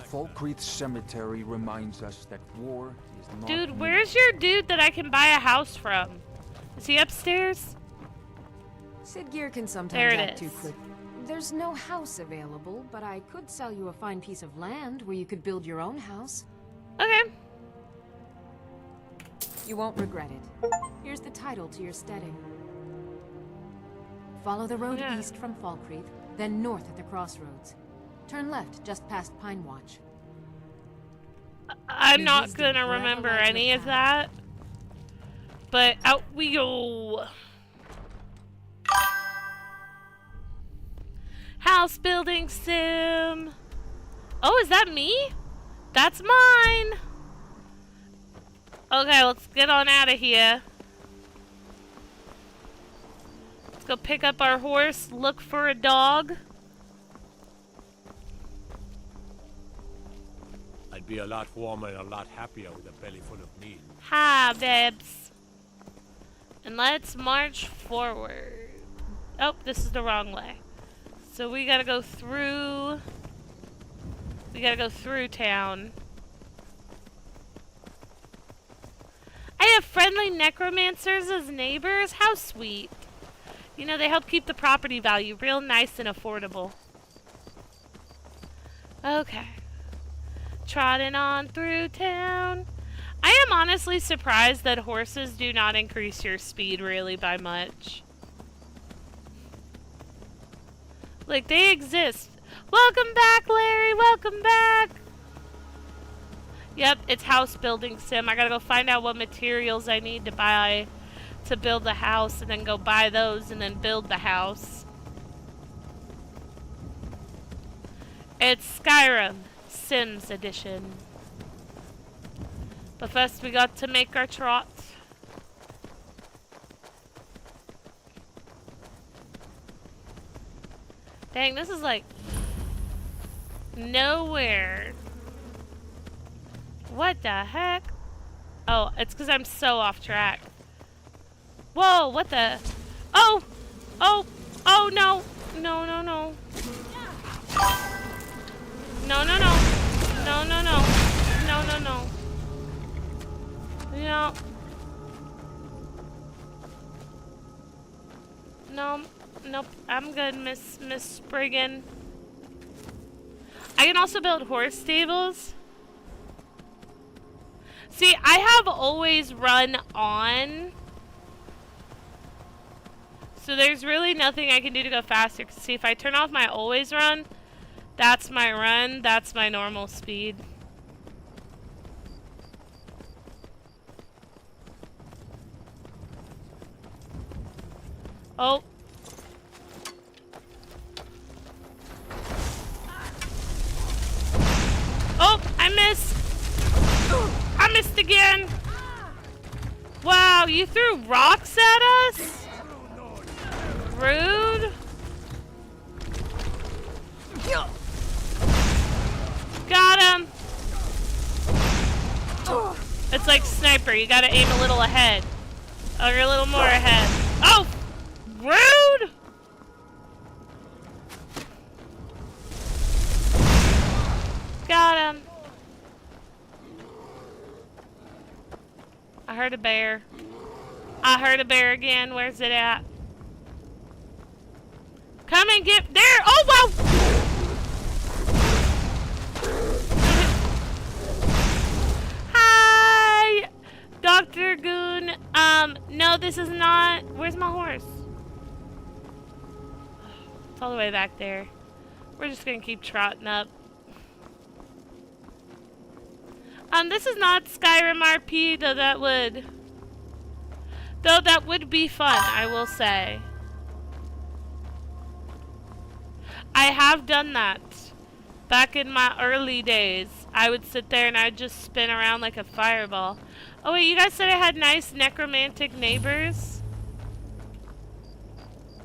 Falkreath Cemetery reminds us that war is not... Dude, where's your dude that I can buy a house from? Is he upstairs? Sid Gear can There sometimes it act is. too quick. There's no house available, but I could sell you a fine piece of land where you could build your own house. Okay. You won't regret it. Here's the title to your steading. Follow the road Yeah. east from Falkreath, then north at the crossroads. Turn left just past Pine Watch. I'm Be not wisdom gonna forever remember light any your of that. But out we go. House building sim. Oh, is that me? That's mine. Okay, let's get on out of here. Let's go pick up our horse, look for a dog. I I'd be a lot warmer and a lot happier with a belly full of meat. Hi, babes. And let's march forward. Oh, this is the wrong way. So we gotta go through... We gotta go through town. I have friendly necromancers as neighbors? How sweet. You know, they help keep the property value real nice and affordable. Okay. Trotting on through town. I am honestly surprised that horses do not increase your speed really by much. Like, they exist. Welcome back, Larry! Welcome back! Yep, it's house building sim. I gotta go find out what materials I need to buy to build the house, and then go buy those, and then build the house. It's Skyrim Sims Edition. But first we got to make our trot. Dang, this is like nowhere. What the heck? Oh, it's because I'm so off track. Whoa, what the? Oh! Oh! Oh, no! No, no, no. No, no, no. No, no, no. No, no, no. No. No. Nope. I'm good, Miss Spriggan. I can also build horse stables. See, I have always run on. So there's really nothing I can do to go faster. 'Cause see, if I turn off my always run, that's my run, that's my normal speed. Oh. Oh, I missed. I missed again. Wow, you threw rocks at us? Rude. Got him. It's like sniper. You gotta aim a little ahead. Or a little more ahead. Oh! Rude! Got him. I heard a bear. I heard a bear again. Where's it at? Come and get there. Oh, wow. Hi, Dr. Goon. No, this is not. Where's my horse? It's all the way back there. We're just gonna keep trotting up. This is not Skyrim RP, though that would be fun, I will say. I have done that. Back in my early days, I would sit there and I'd just spin around like a fireball. Oh wait, you guys said I had nice necromantic neighbors?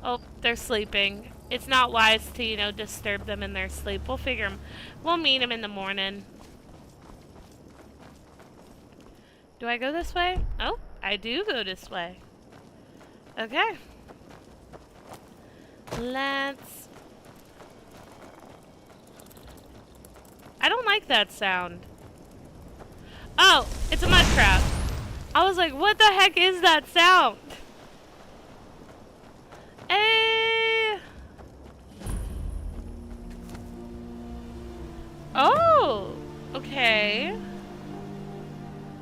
Oh, they're sleeping. It's not wise to, you know, disturb them in their sleep. We'll meet them in the morning. Do I go this way? Oh, I do go this way. Okay. Let's... I don't like that sound. Oh, it's a mud crab. I was like, what the heck is that sound? Oh, okay.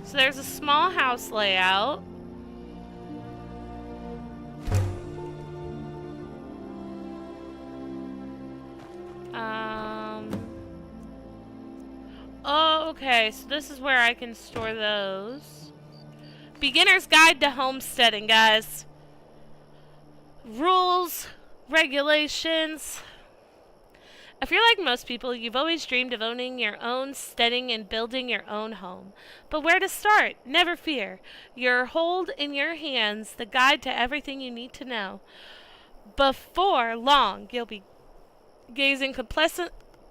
So there's a small house layout. Oh, okay. So this is where I can store those. Beginner's Guide to Homesteading, guys. Rules, regulations. If you're like most people, you've always dreamed of owning your own steading and building your own home. But where to start? Never fear. You hold in your hands the guide to everything you need to know. Before long, you'll be gazing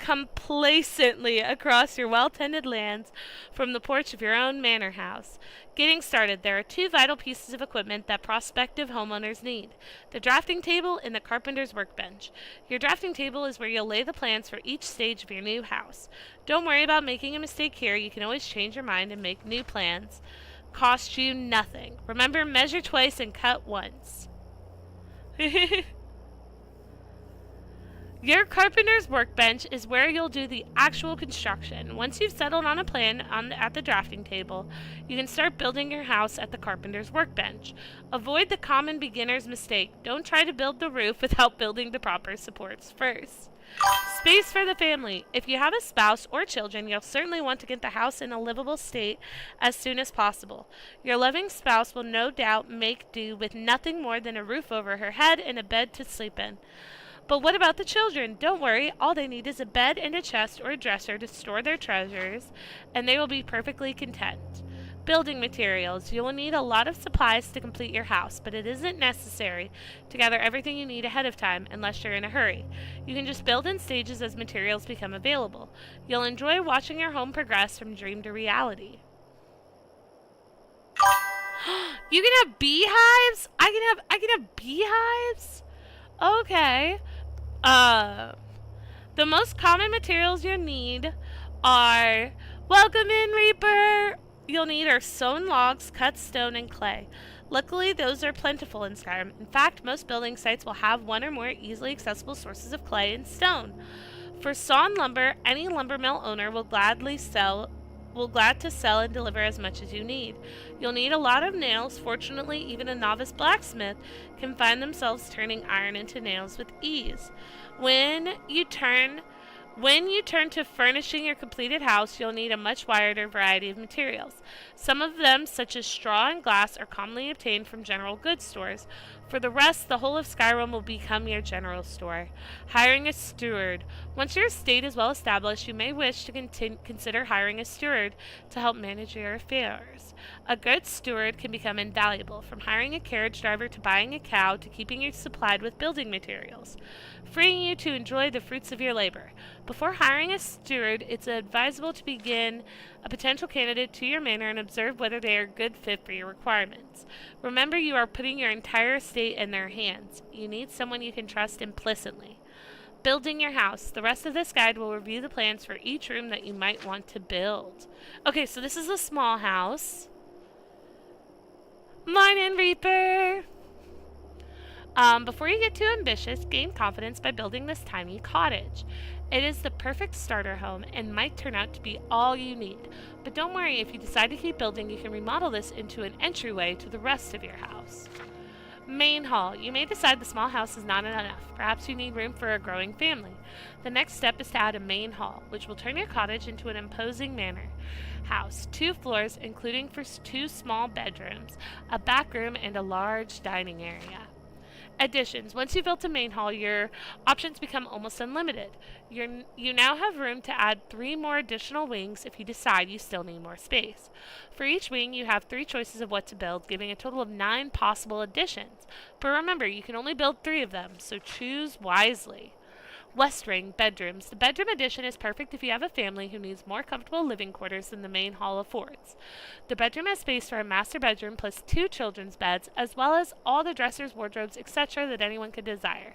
complacently across your well-tended lands from the porch of your own manor house. Getting started, there are 2 vital pieces of equipment that prospective homeowners need: the drafting table and the carpenter's workbench. Your drafting table is where you'll lay the plans for each stage of your new house. Don't worry about making a mistake here. You can always change your mind and make new plans. Cost you nothing. Remember, measure twice and cut once. Your carpenter's workbench is where you'll do the actual construction. Once you've settled on a plan at the drafting table, you can start building your house at the carpenter's workbench. Avoid the common beginner's mistake. Don't try to build the roof without building the proper supports first. Space for the family. If you have a spouse or children, you'll certainly want to get the house in a livable state as soon as possible. Your loving spouse will no doubt make do with nothing more than a roof over her head and a bed to sleep in. But what about the children? Don't worry, all they need is a bed and a chest or a dresser to store their treasures, and they will be perfectly content. Building materials. You will need a lot of supplies to complete your house, but it isn't necessary to gather everything you need ahead of time unless you're in a hurry. You can just build in stages as materials become available. You'll enjoy watching your home progress from dream to reality. You can have beehives? I can have beehives? Okay. The most common materials you'll need are, welcome in, Reaper! You'll need are sawn logs, cut stone, and clay. Luckily, those are plentiful in Skyrim. In fact, most building sites will have one or more easily accessible sources of clay and stone. For sawn lumber, any lumber mill owner will glad to sell and deliver as much as you need. You'll need a lot of nails. Fortunately, even a novice blacksmith can find themselves turning iron into nails with ease. When you turn to furnishing your completed house, you'll need a much wider variety of materials. Some of them, such as straw and glass, are commonly obtained from general goods stores. For the rest, the whole of Skyrim will become your general store. Hiring a steward. Once your estate is well established, you may wish to consider hiring a steward to help manage your affairs. A good steward can become invaluable, from hiring a carriage driver to buying a cow to keeping you supplied with building materials, freeing you to enjoy the fruits of your labor. Before hiring a steward, it's advisable to begin a potential candidate to your manor and observe whether they are a good fit for your requirements. Remember, you are putting your entire estate in their hands. You need someone you can trust implicitly. Building your house. The rest of this guide will review the plans for each room that you might want to build. Okay, so this is a small house. Mine and Reaper! Before you get too ambitious, gain confidence by building this tiny cottage. It is the perfect starter home and might turn out to be all you need. But don't worry, if you decide to keep building, you can remodel this into an entryway to the rest of your house. Main hall. You may decide the small house is not enough. Perhaps you need room for a growing family. The next step is to add a main hall, which will turn your cottage into an imposing manor house. 2 floors, including for 2 small bedrooms, a back room, and a large dining area. Additions. Once you've built a main hall, your options become almost unlimited. You now have room to add 3 more additional wings if you decide you still need more space. For each wing, you have 3 choices of what to build, giving a total of 9 possible additions. But remember, you can only build 3 of them, so choose wisely. West Wing, bedrooms. The bedroom addition is perfect if you have a family who needs more comfortable living quarters than the main hall affords. The bedroom has space for a master bedroom plus 2 children's beds, as well as all the dressers, wardrobes, etc. that anyone could desire.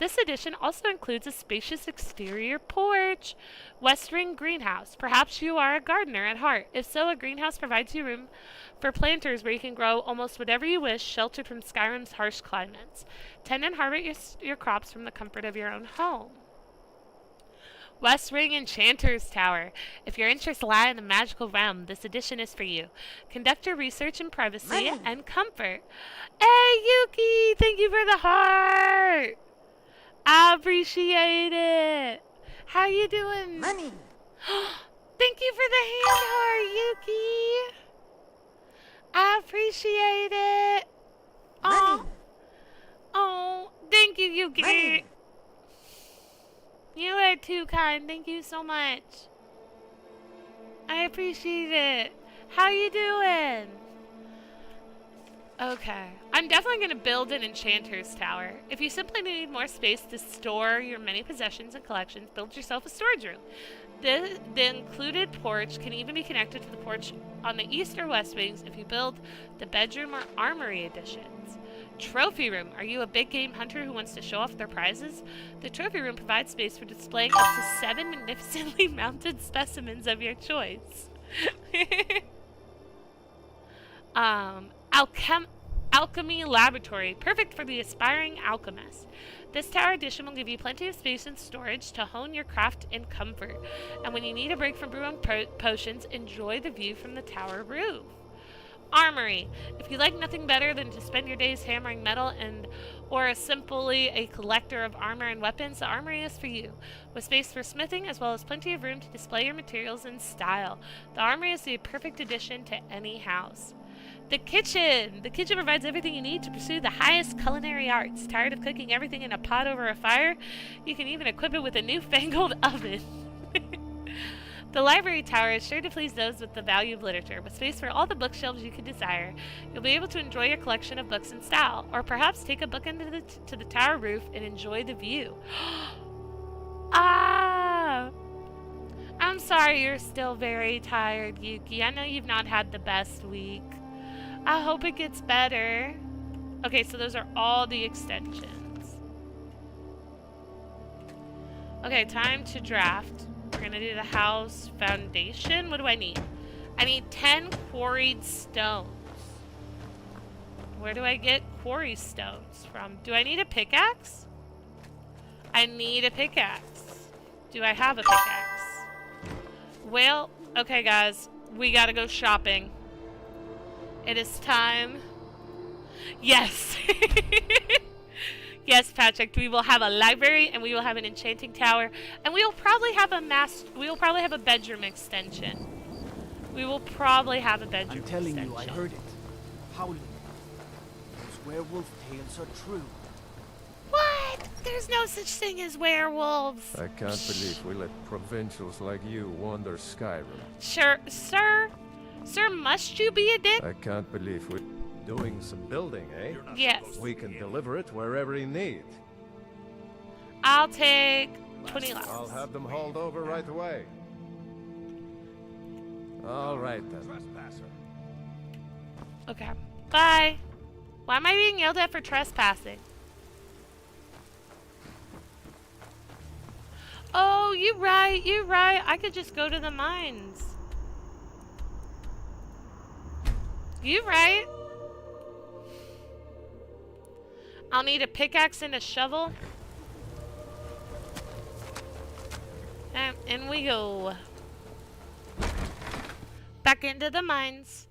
This addition also includes a spacious exterior porch. West Wing, greenhouse. Perhaps you are a gardener at heart. If so, a greenhouse provides you room for planters where you can grow almost whatever you wish, sheltered from Skyrim's harsh climates. Tend and harvest your crops from the comfort of your own home. West Wing Enchanter's Tower. If your interests lie in the magical realm, this edition is for you. Conduct your research in privacy and comfort. Hey, Yuki! Thank you for the heart! I appreciate it! How you doing? Money! Thank you for the hand heart, Yuki! I appreciate it! Money! Oh, thank you, Yuki! Money. You are too kind. Thank you so much. I appreciate it. How you doing? Okay, I'm definitely going to build an enchanter's tower. If you simply need more space to store your many possessions and collections, build yourself a storage room. The included porch can even be connected to the porch on the east or west wings if you build the bedroom or armory additions. Trophy room. Are you a big game hunter who wants to show off their prizes? The trophy room provides space for displaying up to 7 magnificently mounted specimens of your choice. Alchemy laboratory, perfect for the aspiring alchemist. This tower addition will give you plenty of space and storage to hone your craft in comfort. And when you need a break from brewing potions, enjoy the view from the tower roof. Armory. If you like nothing better than to spend your days hammering metal or simply a collector of armor and weapons, the armory is for you. With space for smithing as well as plenty of room to display your materials in style, the armory is the perfect addition to any house. The kitchen! The kitchen provides everything you need to pursue the highest culinary arts. Tired of cooking everything in a pot over a fire? You can even equip it with a newfangled oven. The library tower is sure to please those with the value of literature. With space for all the bookshelves you could desire, you'll be able to enjoy your collection of books in style, or perhaps take a book into the tower roof and enjoy the view. Ah! I'm sorry you're still very tired, Yuki. I know you've not had the best week. I hope it gets better. Okay, so those are all the extensions. Okay, time to draft. We're gonna do the house foundation. What do I need? I need 10 quarried stones. Where do I get quarry stones from? Do I need a pickaxe? I need a pickaxe. Do I have a pickaxe? Well, okay guys, we gotta go shopping. It is time. Yes. Yes, Patrick, we will have a library and we will have an enchanting tower and we will probably have a bedroom extension. We will probably have a bedroom I'm telling extension. you, I heard it. Howling. Those werewolf tales are true. What? There's no such thing as werewolves. I can't believe we let provincials like you wander Skyrim. Sure, sir, must you be a dick? I can't believe we're doing some building, eh? Yes. We can deliver it wherever you need. I'll take 20 lots. I'll have them hauled over right away. All right then. Okay. Bye. Why am I being yelled at for trespassing? Oh, you're right. I could just go to the mines. You're right. I'll need a pickaxe and a shovel. And in we go. Back into the mines.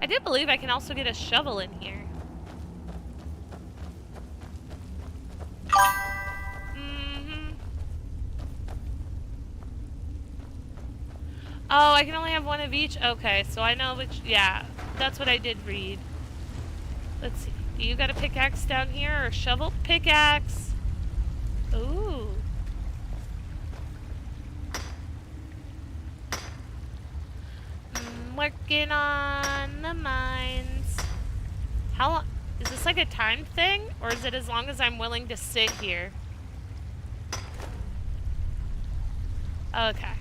I do believe I can also get a shovel in here. Oh, I can only have one of each? Okay, so I know which... Yeah, that's what I did read. Let's see. Do you got a pickaxe down here or a shovel? Pickaxe! Ooh. Working on the mines. How long... Is this like a time thing? Or is it as long as I'm willing to sit here? Okay.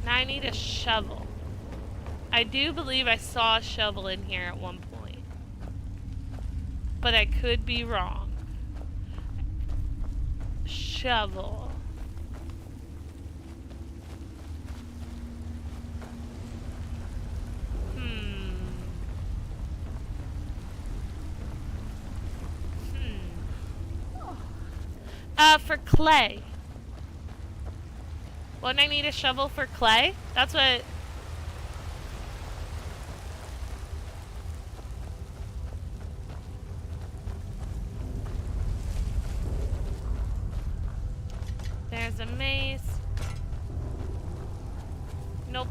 Now I need a shovel. I do believe I saw a shovel in here at one point. But I could be wrong. Shovel. For clay. Wouldn't I need a shovel for clay? That's what... There's a mace. Nope.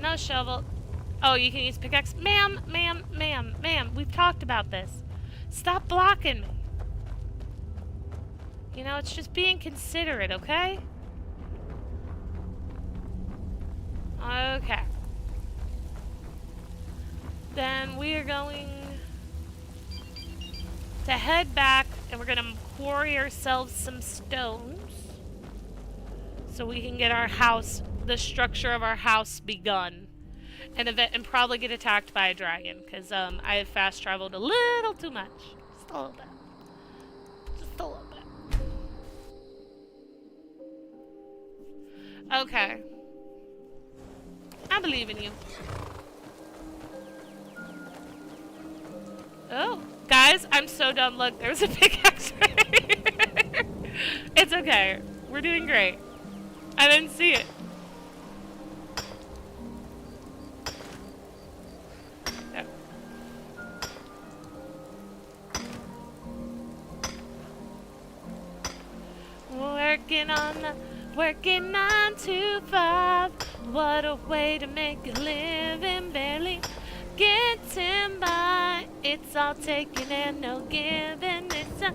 No shovel. Oh, you can use pickaxe. Ma'am, we've talked about this. Stop blocking me. You know, it's just being considerate, okay? Okay. Then we are going to head back and we're gonna quarry ourselves some stones so we can get our house, the structure of our house begun. And probably get attacked by a dragon, because I have fast traveled a little too much. Just a little bit. Just a little bit. Okay. I believe in you. Oh, guys, I'm so done. Look, there's a pickaxe right here. It's okay. We're doing great. I didn't see it. Working 9 to 5. What a way to make a living, barely getting by. It's all taking and no giving. It's a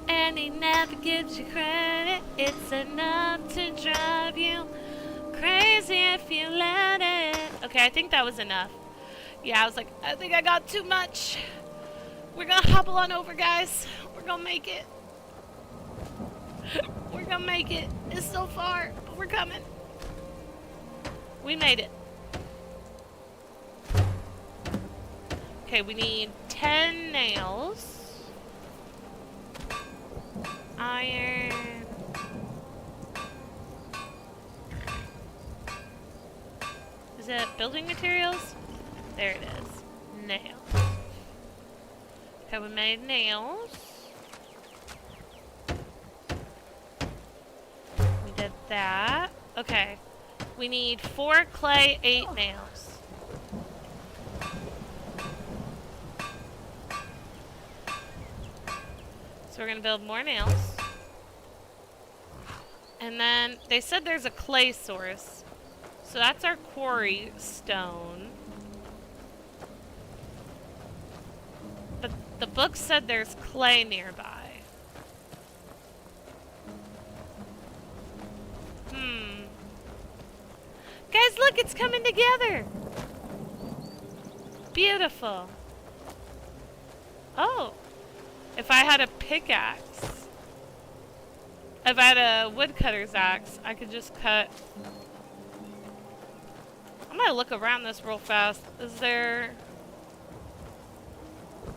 and he never gives you credit. It's enough to drive you crazy if you let it. Okay, I think that was enough. Yeah, I was like, I think I got too much. We're gonna hobble on over, guys. We're gonna make it. We're gonna make it. It's so far, but we're coming. We made it. Okay, we need 10 nails. Iron. Is it building materials? There it is. Nails. Okay, we made nails. We did that. Okay. We need 4 clay, 8 nails. So we're gonna build more nails. And then they said there's a clay source. So that's our quarry stone. But the book said there's clay nearby. Guys, look, it's coming together. Beautiful. Oh. If I had a pickaxe. If I had a woodcutter's axe, I could just cut. I'm gonna look around this real fast. Is there...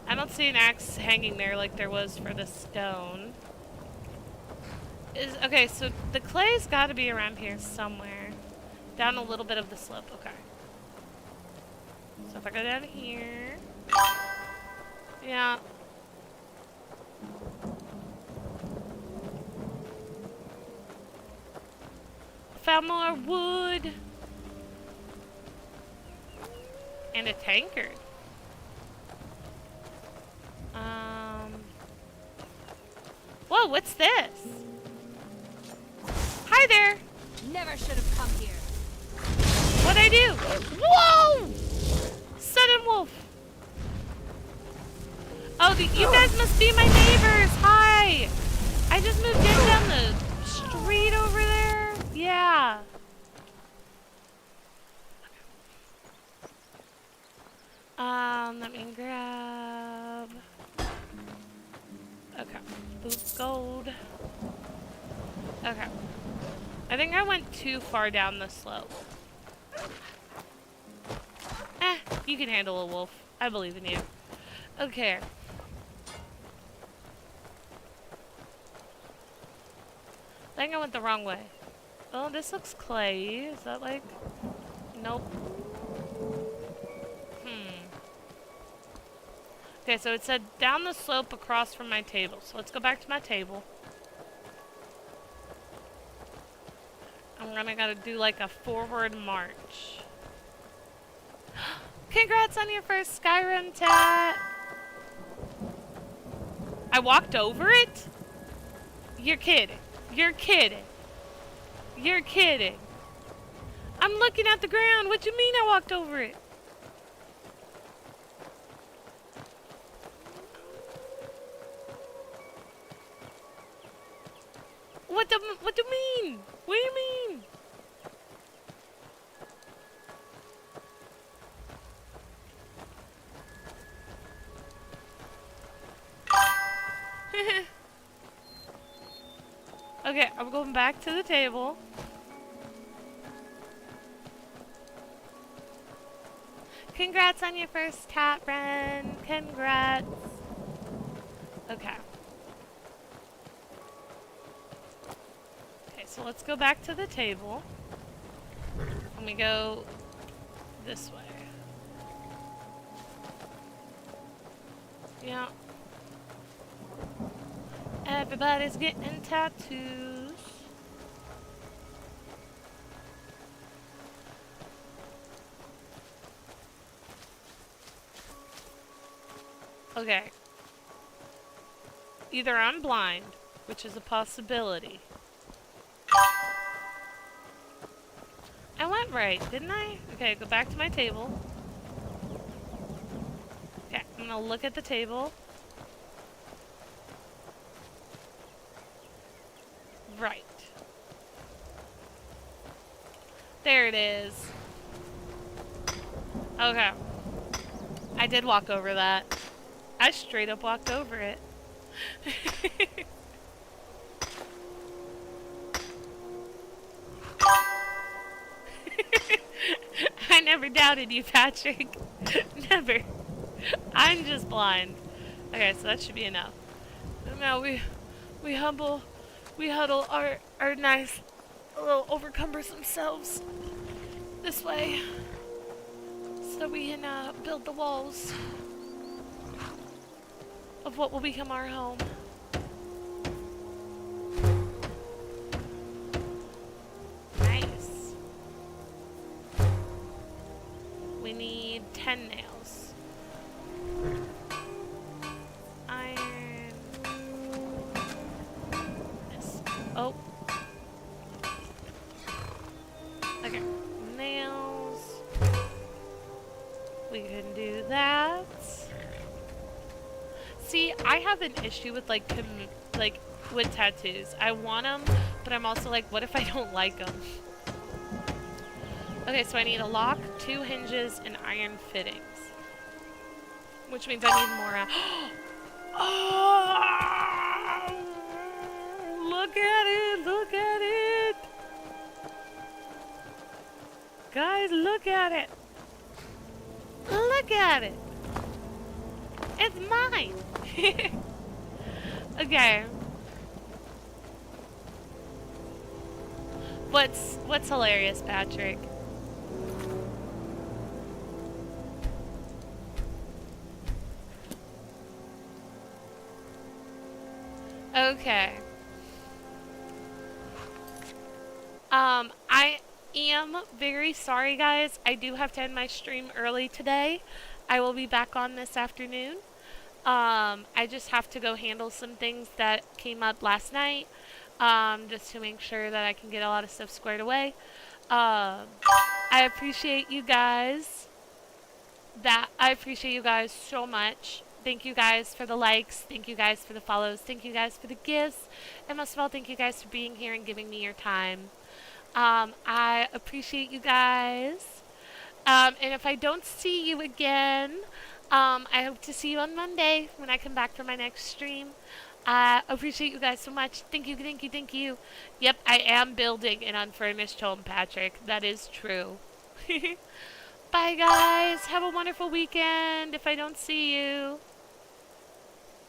I don't see an axe hanging there like there was for the stone. Okay, so the clay's gotta be around here somewhere. Down a little bit of the slope, okay. So if I go down here... Yeah. Found more wood. And a tankard. Whoa, what's this? Hi there. Never should have come here. What'd I do? Whoa! Sudden wolf. Oh, you guys must be my neighbors. Hi. I just moved in down the street over there. Yeah. Let me grab. Okay. Boot gold. Okay. I think I went too far down the slope. You can handle a wolf. I believe in you. Okay. I think I went the wrong way. Oh, this looks clay. Is that like... Nope. Okay, so it said down the slope across from my table. So let's go back to my table. I'm gonna gotta do like a forward march. Congrats on your first Skyrim tat! I walked over it? You're kidding. You're kidding. You're kidding. I'm looking at the ground. What do you mean I walked over it? What do you mean? What do you mean? Okay, I'm going back to the table. Congrats on your first tap, Ren. Congrats. Okay. Okay, so let's go back to the table. And we go this way. Yeah. Everybody's getting tattoos. Okay. Either I'm blind, which is a possibility. I went right, didn't I? Okay, go back to my table. Okay, I'm gonna look at the table. Right. There it is. Okay. I did walk over that. I straight up walked over it. I never doubted you, Patrick. Never. I'm just blind. Okay, so that should be enough. Now we huddle our nice little overcumbersome selves this way so we can build the walls of what will become our home. Nice. We need 10 nails. Iron. Yes. Oh. Okay. Nails. We can do that. See, I have an issue with like with tattoos. I want them, but I'm also like, what if I don't like them? Okay, so I need a lock, 2 hinges, and iron fittings. Which means I need more. Oh! Look at it! Look at it! Guys, look at it! Look at it! It's mine! Okay. What's hilarious, Patrick? Okay. I am very sorry, guys. I do have to end my stream early today. I will be back on this afternoon. I just have to go handle some things that came up last night, just to make sure that I can get a lot of stuff squared away. I appreciate you guys. I appreciate you guys so much. Thank you guys for the likes. Thank you guys for the follows. Thank you guys for the gifts. And most of all, thank you guys for being here and giving me your time. I appreciate you guys. And if I don't see you again, I hope to see you on Monday when I come back for my next stream. I appreciate you guys so much. Thank you, thank you, thank you. Yep, I am building an unfurnished home, Patrick. That is true. Bye, guys. Have a wonderful weekend if I don't see you.